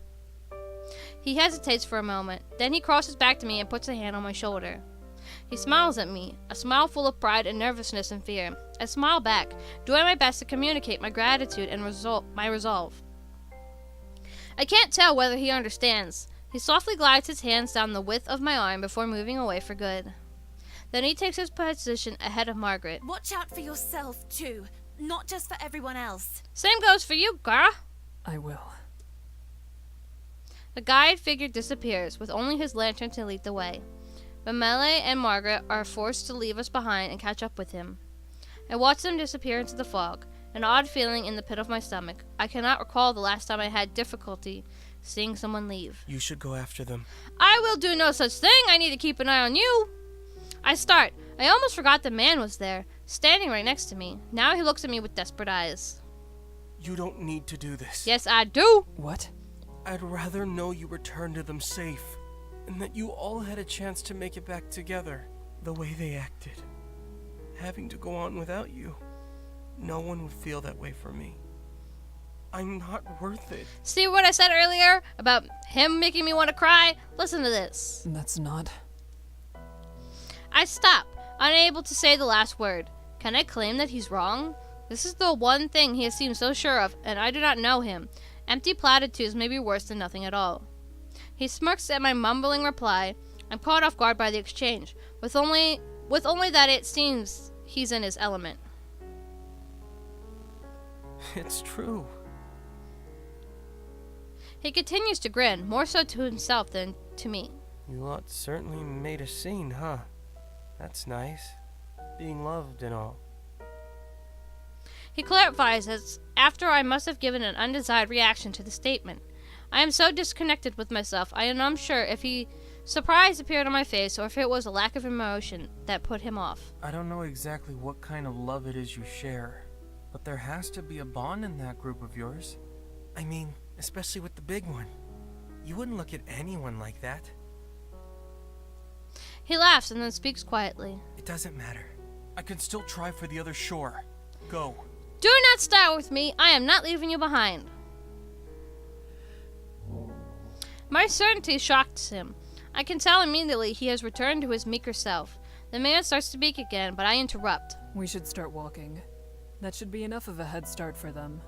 He hesitates for a moment. Then he crosses back to me and puts a hand on my shoulder. He smiles at me, a smile full of pride and nervousness and fear. I smile back, doing my best to communicate my gratitude and my resolve. I can't tell whether he understands. He softly glides his hands down the width of my arm before moving away for good. Then he takes his position ahead of Margaret. Watch out for yourself, too. Not just for everyone else. Same goes for you, girl. I will. The guide figure disappears, with only his lantern to lead the way. Bemelle and Margaret are forced to leave us behind and catch up with him. I watch them disappear into the fog, an odd feeling in the pit of my stomach. I cannot recall the last time I had difficulty seeing someone leave. You should go after them. I will do no such thing. I need to keep an eye on you. I start. I almost forgot the man was there, standing right next to me. Now he looks at me with desperate eyes. You don't need to do this. Yes, I do. What? I'd rather know you returned to them safe, and that you all had a chance to make it back together, the way they acted. Having to go on without you, no one would feel that way for me. I'm not worth it. See what I said earlier about him making me want to cry? Listen to this. That's not... I stop, unable to say the last word. Can I claim that he's wrong? This is the one thing he has seemed so sure of, and I do not know him. Empty platitudes may be worse than nothing at all. He smirks at my mumbling reply. I'm caught off guard by the exchange, with only that it seems he's in his element. It's true. He continues to grin, more so to himself than to me. You lot certainly made a scene, huh? That's nice. Being loved and all. He clarifies as after I must have given an undesired reaction to the statement. I am so disconnected with myself, I am unsure if surprise appeared on my face or if it was a lack of emotion that put him off. I don't know exactly what kind of love it is you share, but there has to be a bond in that group of yours. I mean, especially with the big one. You wouldn't look at anyone like that. He laughs and then speaks quietly. It doesn't matter. I can still try for the other shore. Go. Do not start with me. I am not leaving you behind. My certainty shocks him. I can tell immediately he has returned to his meeker self. The man starts to speak again, but I interrupt. We should start walking. That should be enough of a head start for them.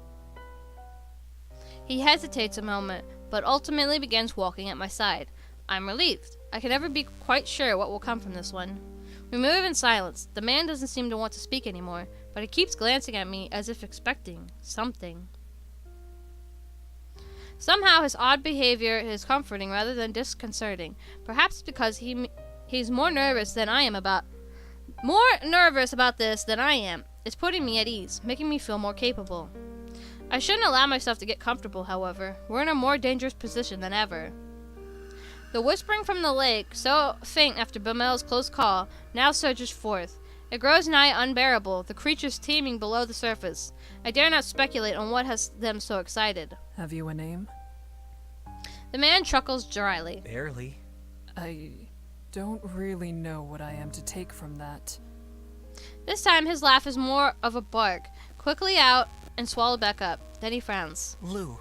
He hesitates a moment, but ultimately begins walking at my side. I'm relieved. I can never be quite sure what will come from this one. We move in silence. The man doesn't seem to want to speak anymore, but he keeps glancing at me as if expecting something. Somehow his odd behavior is comforting rather than disconcerting. Perhaps because he's more nervous about this than I am. It's putting me at ease, making me feel more capable. I shouldn't allow myself to get comfortable, however. We're in a more dangerous position than ever. The whispering from the lake, so faint after Bemelle's close call, now surges forth. It grows nigh unbearable, the creatures teeming below the surface. I dare not speculate on what has them so excited. Have you a name? The man chuckles dryly. Barely. I don't really know what I am to take from that. This time his laugh is more of a bark, quickly out and swallowed back up. Then he frowns. Lou.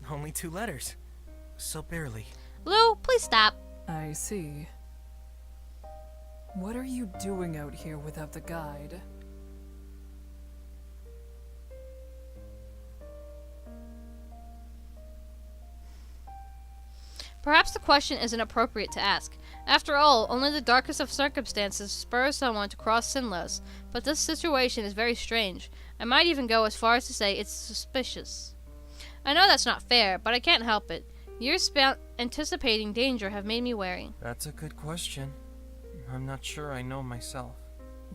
Only 2 letters. So barely. Lou, please stop. I see. What are you doing out here without the guide? Perhaps the question isn't appropriate to ask. After all, only the darkest of circumstances spurs someone to cross Sinlos, but this situation is very strange. I might even go as far as to say it's suspicious. I know that's not fair, but I can't help it. Years spent anticipating danger have made me wary. That's a good question. I'm not sure I know myself.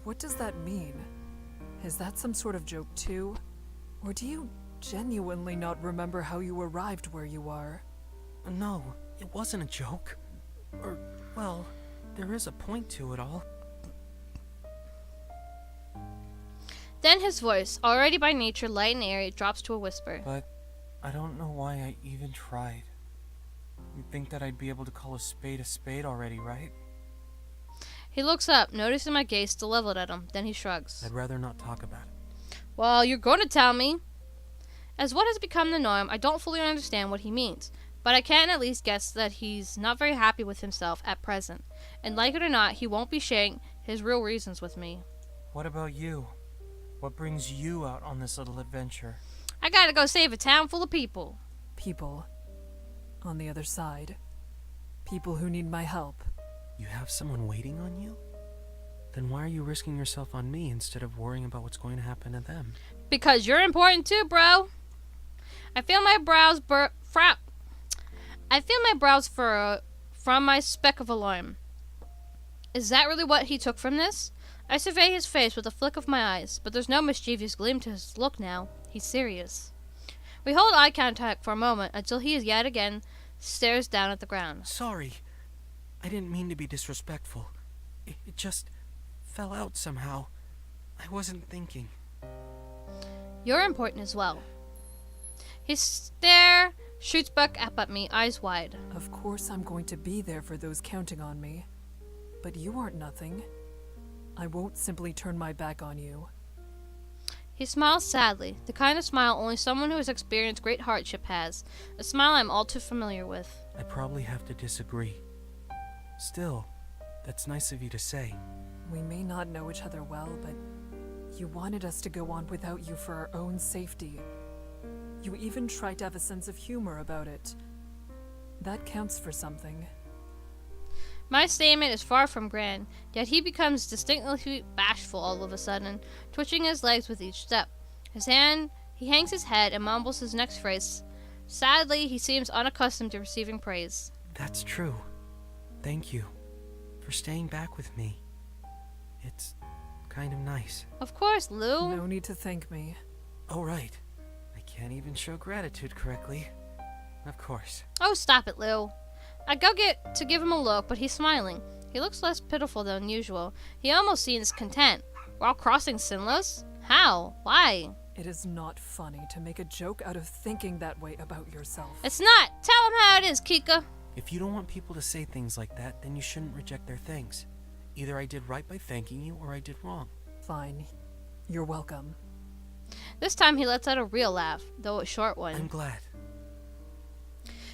What does that mean? Is that some sort of joke too? Or do you genuinely not remember how you arrived where you are? No, it wasn't a joke. Or, well, there is a point to it all. Then his voice, already by nature light and airy, drops to a whisper. But I don't know why I even tried. You'd think that I'd be able to call a spade already, right? He looks up, noticing my gaze still leveled at him. Then he shrugs. I'd rather not talk about it. Well, you're going to tell me. As what has become the norm, I don't fully understand what he means, but I can at least guess that he's not very happy with himself at present, and like it or not, he won't be sharing his real reasons with me. What about you? What brings you out on this little adventure? I gotta go save a town full of people. People. On the other side. People who need my help. You have someone waiting on you? Then why are you risking yourself on me instead of worrying about what's going to happen to them? Because you're important too, bro. I feel my brows furrow from my speck of alarm. Is that really what he took from this? I survey his face with a flick of my eyes, but there's no mischievous gleam to his look now. He's serious. We hold eye contact for a moment until he yet again stares down at the ground. Sorry. I didn't mean to be disrespectful. It just fell out somehow. I wasn't thinking. You're important as well. His stare shoots back up at me, eyes wide. Of course I'm going to be there for those counting on me. But you aren't nothing. I won't simply turn my back on you. He smiles sadly, the kind of smile only someone who has experienced great hardship has, a smile I'm all too familiar with. I probably have to disagree. Still, that's nice of you to say. We may not know each other well, but you wanted us to go on without you for our own safety. You even tried to have a sense of humor about it. That counts for something. My statement is far from grand, yet he becomes distinctly bashful all of a sudden, twitching his legs with each step. He hangs his head and mumbles his next phrase. Sadly, he seems unaccustomed to receiving praise. That's true. Thank you for staying back with me. It's kind of nice. Of course, Lou. No need to thank me. Oh, right. I can't even show gratitude correctly. Of course. Oh, stop it, Lou. I go to give him a look, but he's smiling. He looks less pitiful than usual. He almost seems content. While crossing sinless? How? Why? It is not funny to make a joke out of thinking that way about yourself. It's not. Tell him how it is, Kikka. If you don't want people to say things like that, then you shouldn't reject their things. Either I did right by thanking you, or I did wrong. Fine. You're welcome. This time he lets out a real laugh, though a short one. I'm glad.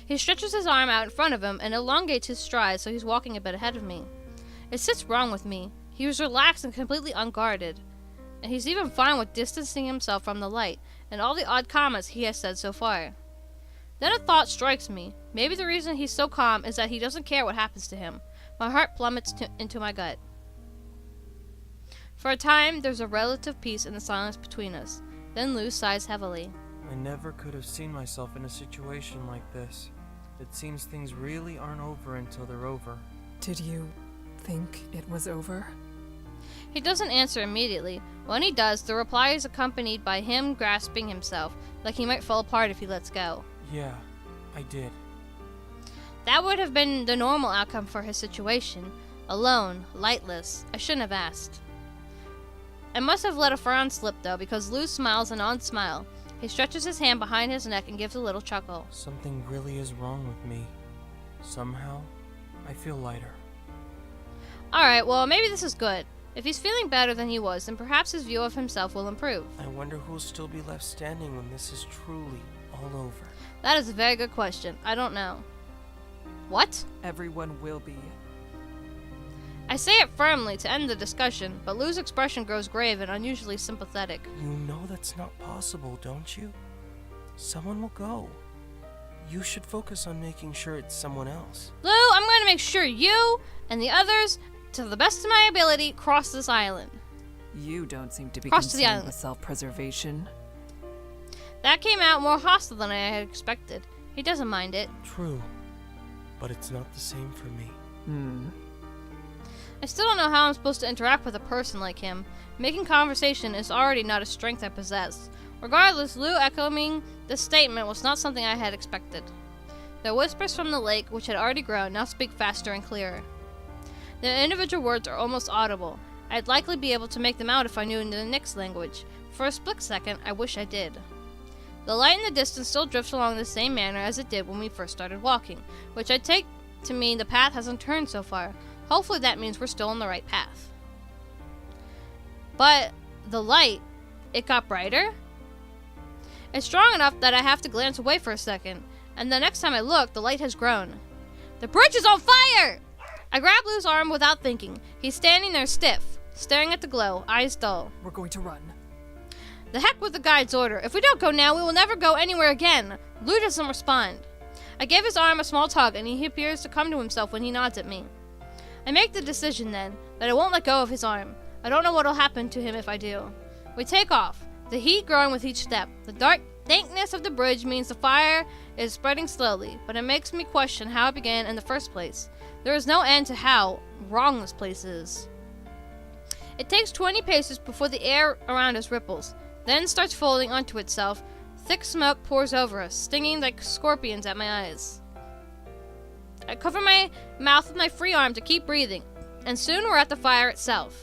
He stretches his arm out in front of him and elongates his stride so he's walking a bit ahead of me. It sits wrong with me. He was relaxed and completely unguarded. And he's even fine with distancing himself from the light and all the odd comments he has said so far. Then a thought strikes me. Maybe the reason he's so calm is that he doesn't care what happens to him. My heart plummets into my gut. For a time, there's a relative peace in the silence between us. Then Lou sighs heavily. I never could have seen myself in a situation like this. It seems things really aren't over until they're over. Did you think it was over? He doesn't answer immediately. When he does, the reply is accompanied by him grasping himself, like he might fall apart if he lets go. Yeah, I did. That would have been the normal outcome for his situation. Alone, lightless. I shouldn't have asked. I must have let a frown slip, though, because Lou smiles an odd smile. He stretches his hand behind his neck and gives a little chuckle. Something really is wrong with me. Somehow, I feel lighter. Alright, well, maybe this is good. If he's feeling better than he was, then perhaps his view of himself will improve. I wonder who'll still be left standing when this is truly all over. That is a very good question. I don't know. What? Everyone will be. I say it firmly to end the discussion, but Lou's expression grows grave and unusually sympathetic. You know that's not possible, don't you? Someone will go. You should focus on making sure it's someone else. Lou, I'm going to make sure you and the others, to the best of my ability, cross this island. You don't seem to be Cross to the concerned island. with self-preservation. That came out more hostile than I had expected. He doesn't mind it. True. But it's not the same for me. I still don't know how I'm supposed to interact with a person like him. Making conversation is already not a strength I possess. Regardless, Lou echoing this statement was not something I had expected. The whispers from the lake, which had already grown, now speak faster and clearer. The individual words are almost audible. I'd likely be able to make them out if I knew the Nyx language. For a split second, I wish I did. The light in the distance still drifts along the same manner as it did when we first started walking, which I take to mean the path hasn't turned so far. Hopefully that means we're still on the right path. But the light, it got brighter? It's strong enough that I have to glance away for a second, and the next time I look, the light has grown. The bridge is on fire! I grab Lou's arm without thinking. He's standing there stiff, staring at the glow, eyes dull. We're going to run. The heck with the guide's order. If we don't go now, we will never go anywhere again. Lou doesn't respond. I give his arm a small tug, and he appears to come to himself when he nods at me. I make the decision then that I won't let go of his arm. I don't know what will happen to him if I do. We take off, the heat growing with each step. The dark dankness of the bridge means the fire is spreading slowly, but it makes me question how it began in the first place. There is no end to how wrong this place is. It takes 20 paces before the air around us ripples, then starts folding onto itself. Thick smoke pours over us, stinging like scorpions at my eyes. I cover my mouth with my free arm to keep breathing, and soon we're at the fire itself.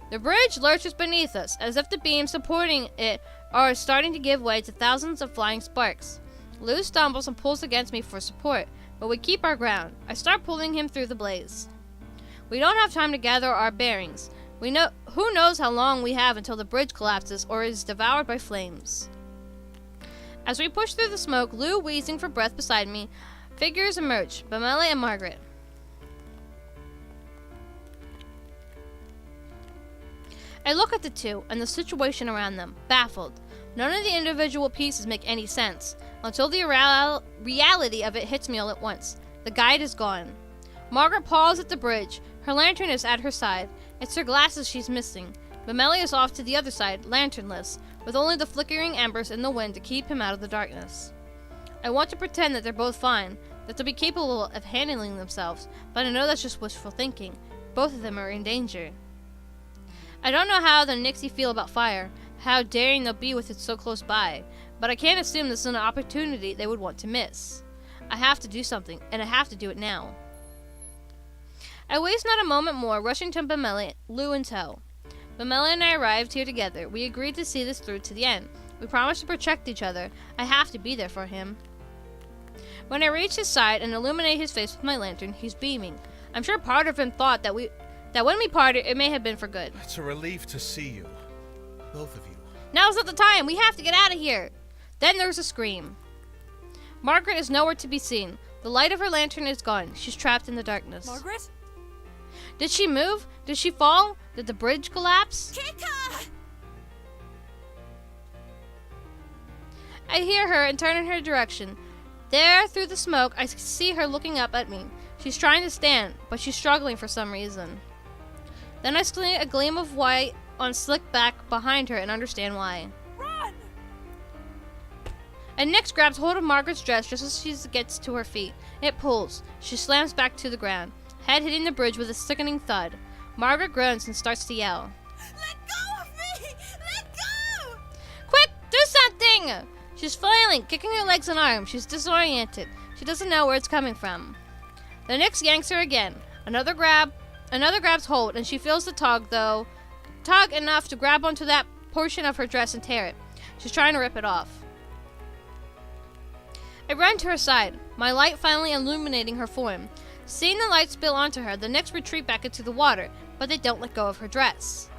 The bridge lurches beneath us, as if the beams supporting it are starting to give way to thousands of flying sparks. Lou stumbles and pulls against me for support, but we keep our ground. I start pulling him through the blaze. We don't have time to gather our bearings. Who knows how long we have until the bridge collapses or is devoured by flames. As we push through the smoke, Lou wheezing for breath beside me, figures emerge, Bemelle and Margaret. I look at the two and the situation around them, baffled. None of the individual pieces make any sense, until the reality of it hits me all at once. The guide is gone. Margaret paused at the bridge. Her lantern is at her side. It's her glasses she's missing. Bemelle is off to the other side, lanternless, with only the flickering embers in the wind to keep him out of the darkness. I want to pretend that they're both fine, that they'll be capable of handling themselves, but I know that's just wishful thinking. Both of them are in danger. I don't know how the Nixie feel about fire, how daring they'll be with it so close by, but I can't assume this is an opportunity they would want to miss. I have to do something, and I have to do it now. I waste not a moment more, rushing to Bemelle, Lou in tow. Bemelle and I arrived here together. We agreed to see this through to the end. We promised to protect each other. I have to be there for him. When I reach his side and illuminate his face with my lantern, he's beaming. I'm sure part of him thought that when we parted, it may have been for good. It's a relief to see you. Both of you. Now's not the time. We have to get out of here. Then there's a scream. Margaret is nowhere to be seen. The light of her lantern is gone. She's trapped in the darkness. Margaret? Did she move? Did she fall? Did the bridge collapse? Kikka! I hear her and turn in her direction. There, through the smoke, I see her looking up at me. She's trying to stand, but she's struggling for some reason. Then I see a gleam of white on slick back behind her and understand why. Run! And Nyx grabs hold of Margaret's dress just as she gets to her feet. It pulls. She slams back to the ground, head hitting the bridge with a sickening thud. Margaret groans and starts to yell. Let go of me! Let go! Quick, do something! She's flailing, kicking her legs and arms. She's disoriented. She doesn't know where it's coming from. The Nyx yanks her again. Another grabs hold, and she feels the tug enough to grab onto that portion of her dress and tear it. She's trying to rip it off. I run to her side, my light finally illuminating her form. Seeing the light spill onto her, the Nyx retreat back into the water, but they don't let go of her dress.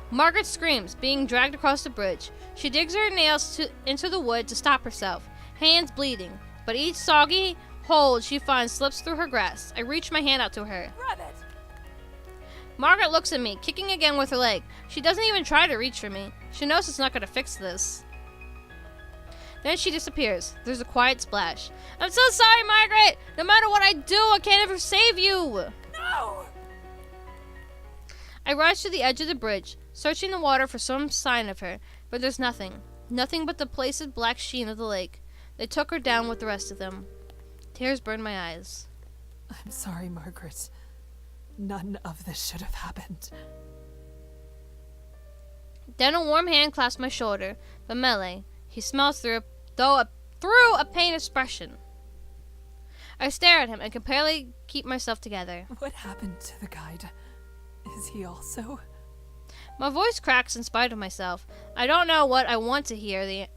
Margaret screams, being dragged across the bridge. She digs her nails into the wood to stop herself, hands bleeding, but each soggy hold she finds slips through her grasp. I reach my hand out to her. Grab it! Margaret looks at me, kicking again with her leg. She doesn't even try to reach for me. She knows it's not going to fix this. Then she disappears. There's a quiet splash. I'm so sorry, Margaret! No matter what I do, I can't ever save you! No! I rush to the edge of the bridge, searching the water for some sign of her, but there's nothing. Nothing but the placid black sheen of the lake. They took her down with the rest of them. Tears burned my eyes. I'm sorry, Margaret. None of this should have happened. Then a warm hand clasped my shoulder. Bemelle. He smiles through a pained expression. I stare at him and can barely keep myself together. What happened to the guide? Is he also? My voice cracks in spite of myself. I don't know that I want to hear the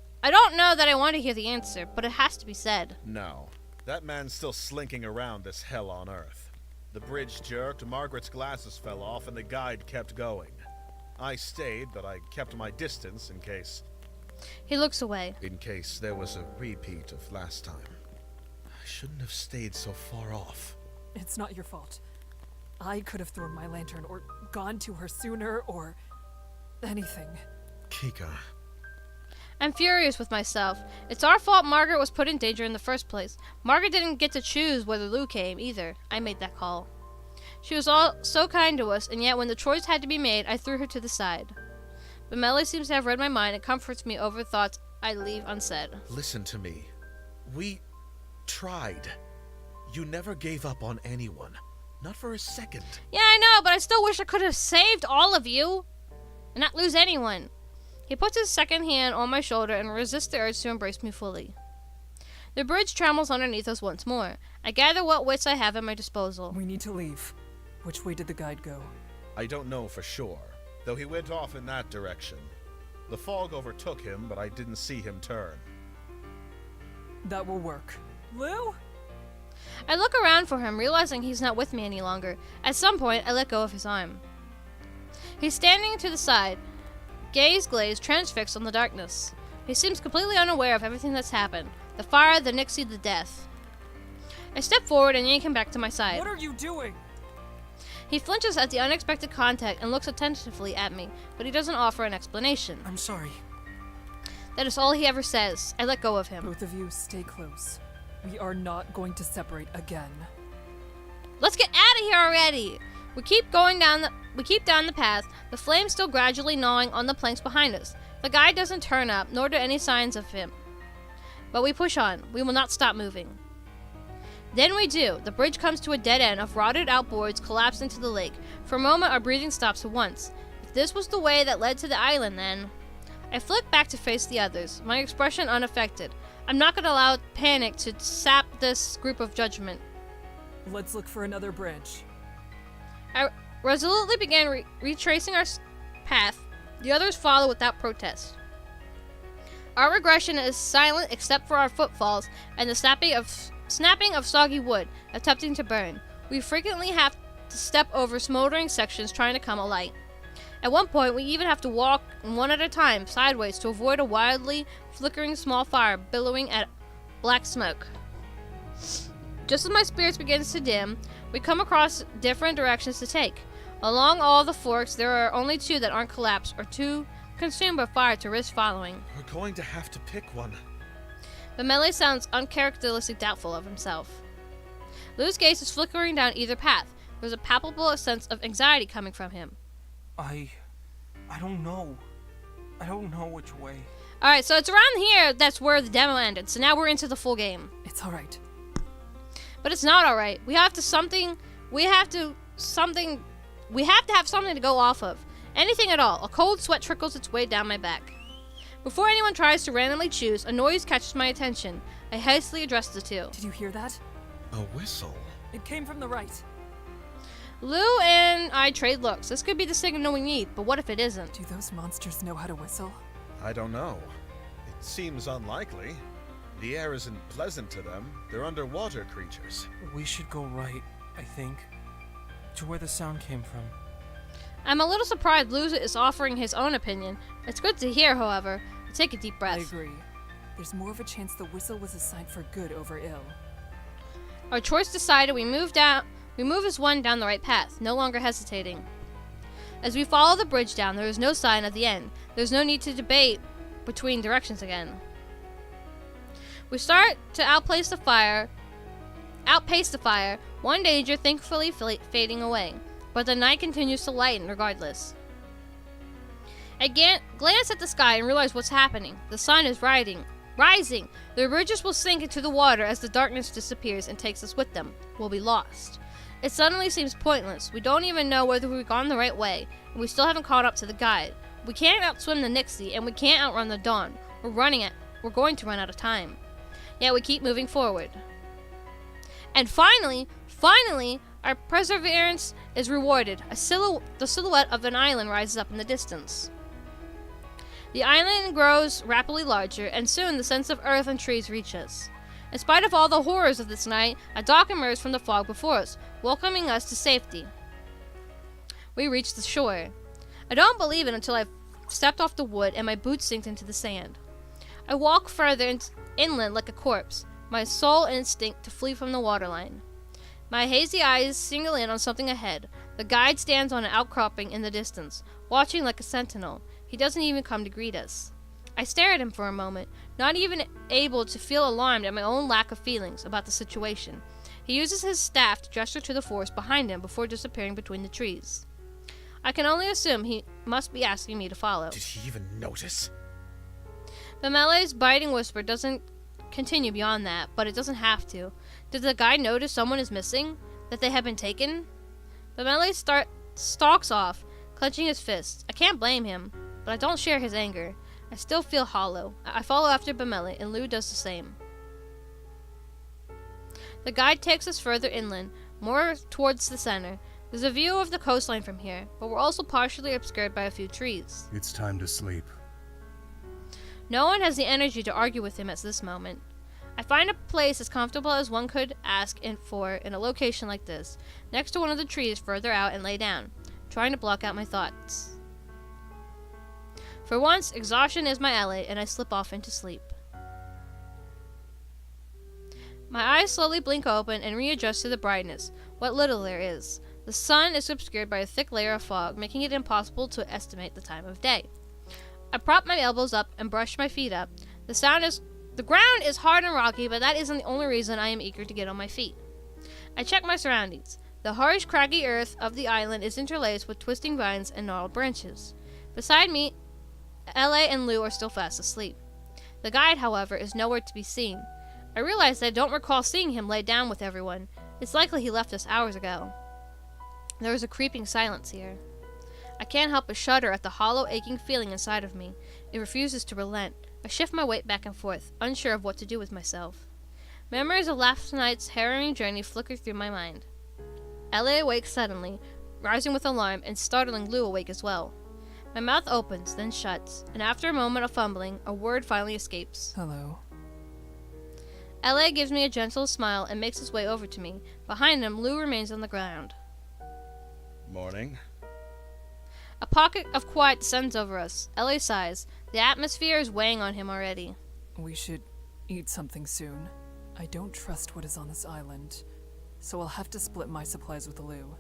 answer, but it has to be said. No. That man's still slinking around this hell on earth. The bridge jerked, Margaret's glasses fell off, and the guide kept going. I stayed, but I kept my distance in case... He looks away. In case there was a repeat of last time. I shouldn't have stayed so far off. It's not your fault. I could have thrown my lantern or gone to her sooner or anything. Kikka. I'm furious with myself. It's our fault Margaret was put in danger in the first place. Margaret didn't get to choose whether Lou came, either. I made that call. She was all so kind to us, and yet when the choice had to be made, I threw her to the side. Bemelle seems to have read my mind and comforts me over thoughts I leave unsaid. Listen to me. We tried. You never gave up on anyone. Not for a second. Yeah, I know, but I still wish I could have saved all of you and not lose anyone. He puts his second hand on my shoulder and resists the urge to embrace me fully. The bridge trembles underneath us once more. I gather what wits I have at my disposal. We need to leave. Which way did the guide go? I don't know for sure, though he went off in that direction. The fog overtook him, but I didn't see him turn. That will work. Lou? I look around for him, realizing he's not with me any longer. At some point, I let go of his arm. He's standing to the side, gaze glazed, transfixed on the darkness. He seems completely unaware of everything that's happened. The fire, the Nixie, the death. I step forward and yank him back to my side. What are you doing? He flinches at the unexpected contact and looks attentively at me, but he doesn't offer an explanation. I'm sorry. That is all he ever says. I let go of him. Both of you stay close. We are not going to separate again. Let's get out of here already! We keep down the path, the flames still gradually gnawing on the planks behind us. The guide doesn't turn up, nor do any signs of him. But we push on. We will not stop moving. Then we do. The bridge comes to a dead end of rotted out boards collapsed into the lake. For a moment, our breathing stops at once. If this was the way that led to the island, then... I flick back to face the others, my expression unaffected. I'm not going to allow panic to sap this group of judgment. Let's look for another bridge. I resolutely began retracing our path. The others follow without protest. Our regression is silent except for our footfalls and the snapping of soggy wood attempting to burn. We frequently have to step over smoldering sections trying to come alight. At one point, we even have to walk one at a time sideways to avoid a wildly flickering small fire billowing at black smoke. Just as my spirits begins to dim, we come across different directions to take. Along all the forks, there are only two that aren't collapsed or too consumed by fire to risk following. We're going to have to pick one. Bemelle sounds uncharacteristically doubtful of himself. Lou's gaze is flickering down either path. There's a palpable sense of anxiety coming from him. I don't know. I don't know which way. Alright, so it's around here that's where the demo ended, so now we're into the full game. It's alright. But it's not alright. We have to have something to go off of. Anything at all. A cold sweat trickles its way down my back. Before anyone tries to randomly choose, a noise catches my attention. I hastily address the two. Did you hear that? A whistle. It came from the right. Lou and I trade looks. This could be the signal we need, but what if it isn't? Do those monsters know how to whistle? I don't know. It seems unlikely. The air isn't pleasant to them. They're underwater creatures. We should go right, I think. To where the sound came from. I'm a little surprised Lou is offering his own opinion. It's good to hear, however. I take a deep breath. I agree. There's more of a chance the whistle was a sign for good over ill. Our choice decided, we move as one down the right path, no longer hesitating. As we follow the bridge down, there is no sign of the end. There's no need to debate between directions again. We start to outpace the fire, one danger thankfully fading away, but the night continues to lighten regardless. I glance at the sky and realize what's happening. The sun is rising. The bridges will sink into the water as the darkness disappears and takes us with them. We'll be lost. It suddenly seems pointless. We don't even know whether we've gone the right way, and we still haven't caught up to the guide. We can't outswim the Nixie, and we can't outrun the dawn. We're going to run out of time. Yet we keep moving forward. And finally, our perseverance is rewarded. The silhouette of an island rises up in the distance. The island grows rapidly larger, and soon the sense of earth and trees reach us. In spite of all the horrors of this night, a dock emerged from the fog before us, welcoming us to safety. We reach the shore. I don't believe it until I've stepped off the wood and my boots sink into the sand. I walk further inland like a corpse, my sole instinct to flee from the waterline. My hazy eyes single in on something ahead. The guide stands on an outcropping in the distance, watching like a sentinel. He doesn't even come to greet us. I stare at him for a moment, not even able to feel alarmed at my own lack of feelings about the situation. He uses his staff to gesture to the forest behind him before disappearing between the trees. I can only assume he must be asking me to follow. Did he even notice? Bemelle's biting whisper doesn't continue beyond that, but it doesn't have to. Did the guide notice someone is missing? That they have been taken? Bemelle stalks off, clenching his fists. I can't blame him, but I don't share his anger. I still feel hollow. I follow after Bemelle, and Lou does the same. The guide takes us further inland, more towards the center. There's a view of the coastline from here, but we're also partially obscured by a few trees. It's time to sleep. No one has the energy to argue with him at this moment. I find a place as comfortable as one could ask for in a location like this, next to one of the trees further out, and lay down, trying to block out my thoughts. For once, exhaustion is my ally, and I slip off into sleep. My eyes slowly blink open and readjust to the brightness, what little there is. The sun is obscured by a thick layer of fog, making it impossible to estimate the time of day. I prop my elbows up and brush my feet up. The ground is hard and rocky, but that isn't the only reason I am eager to get on my feet. I check my surroundings. The harsh, craggy earth of the island is interlaced with twisting vines and gnarled branches. Beside me, L.A. and Lou are still fast asleep. The guide, however, is nowhere to be seen. I realize that I don't recall seeing him lay down with everyone. It's likely he left us hours ago. There is a creeping silence here. I can't help but shudder at the hollow, aching feeling inside of me. It refuses to relent. I shift my weight back and forth, unsure of what to do with myself. Memories of last night's harrowing journey flicker through my mind. L.A. awakes suddenly, rising with alarm and startling Lou awake as well. My mouth opens, then shuts, and after a moment of fumbling, a word finally escapes. Hello. L.A. gives me a gentle smile and makes his way over to me. Behind him, Lou remains on the ground. Morning. A pocket of quiet descends over us. L.A. sighs. The atmosphere is weighing on him already. We should eat something soon. I don't trust what is on this island, so I'll have to split my supplies with Lou.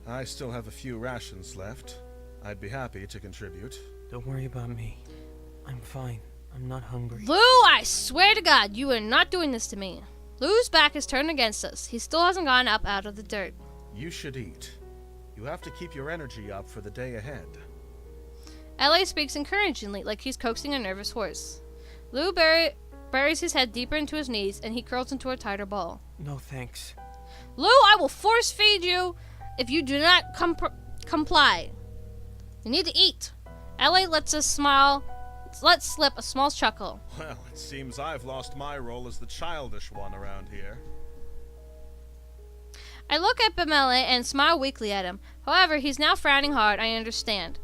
I still have a few rations left. I'd be happy to contribute. Don't worry about me. I'm fine. I'm not hungry. Lou, I swear to God, you are not doing this to me. Lou's back is turned against us. He still hasn't gotten up out of the dirt. You should eat. You have to keep your energy up for the day ahead. L.A. speaks encouragingly, like he's coaxing a nervous horse. Lou buries his head deeper into his knees, and he curls into a tighter ball. No thanks. Lou, I will force feed you if you do not comply. You need to eat. L.A. lets slip a small chuckle. Well, it seems I've lost my role as the childish one around here. I look at Bemelle and smile weakly at him. However, he's now frowning hard, I understand.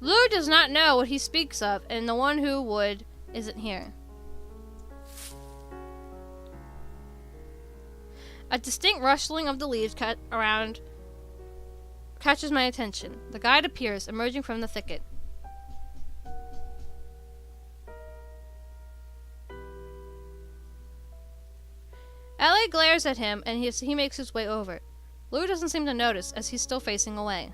Lou does not know what he speaks of, and the one who would isn't here. A distinct rustling of the leaves catches my attention. The guide appears, emerging from the thicket. L.A. glares at him, and he makes his way over. Lou doesn't seem to notice, as he's still facing away.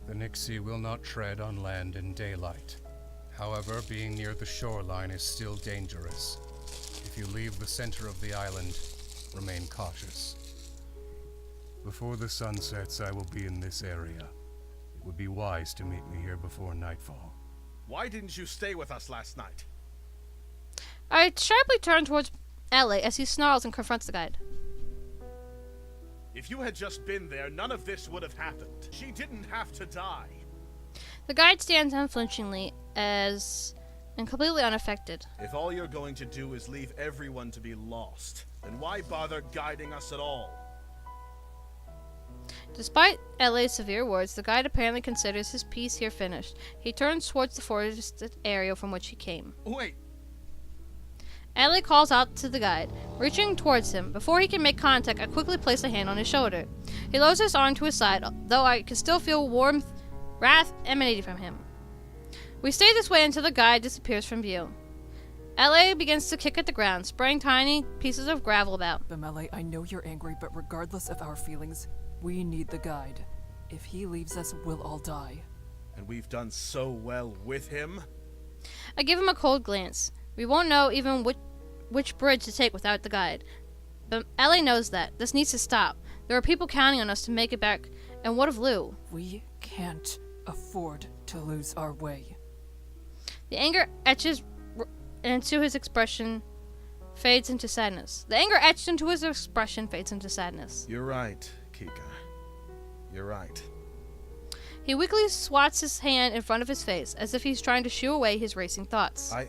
The Nixie will not tread on land in daylight. However, being near the shoreline is still dangerous. If you leave the center of the island, remain cautious. Before the sun sets, I will be in this area. would be wise to meet me here before nightfall. Why didn't you stay with us last night? I sharply turn towards Ellie as he snarls and confronts the guide. If you had just been there, none of this would have happened. She didn't have to die. The guide stands unflinchingly and completely unaffected. If all you're going to do is leave everyone to be lost, then why bother guiding us at all? Despite Ellie's severe words, the guide apparently considers his piece here finished. He turns towards the forested area from which he came. Wait, Ellie calls out to the guide, reaching towards him. Before he can make contact, I quickly place a hand on his shoulder. He lowers his arm to his side, though I can still feel warmth, wrath emanating from him. We stay this way until the guide disappears from view. Ellie begins to kick at the ground, spraying tiny pieces of gravel about. Bemelle, I know you're angry, but regardless of our feelings, we need the guide. If he leaves us, we'll all die. and we've done so well with him. I give him a cold glance. We won't know even which bridge to take without the guide. But Ellie knows that. This needs to stop. There are people counting on us to make it back. And what of Lou? We can't afford to lose our way. The anger etches into his expression, fades into sadness. The anger etched into his expression fades into sadness. You're right, Kikka. You're right. He weakly swats his hand in front of his face, as if he's trying to shoo away his racing thoughts. I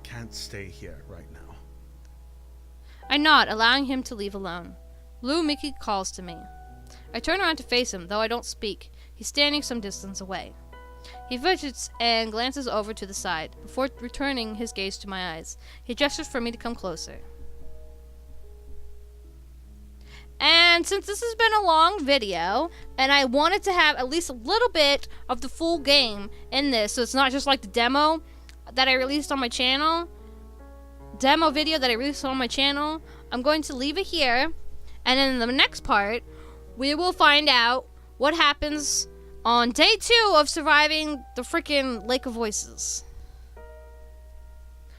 can't stay here right now. I nod, allowing him to leave alone. Lou Mickey calls to me. I turn around to face him, though I don't speak. He's standing some distance away. He fidgets and glances over to the side, before returning his gaze to my eyes. He gestures for me to come closer. And since this has been a long video, and I wanted to have at least a little bit of the full game in this, so it's not just like the demo that I released on my channel, demo video that I released on my channel, I'm going to leave it here, and in the next part, we will find out what happens on day 2 of surviving the freaking Lake of Voices.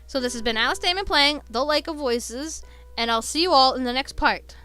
So this has been Alice Daemon playing The Lake of Voices, and I'll see you all in the next part.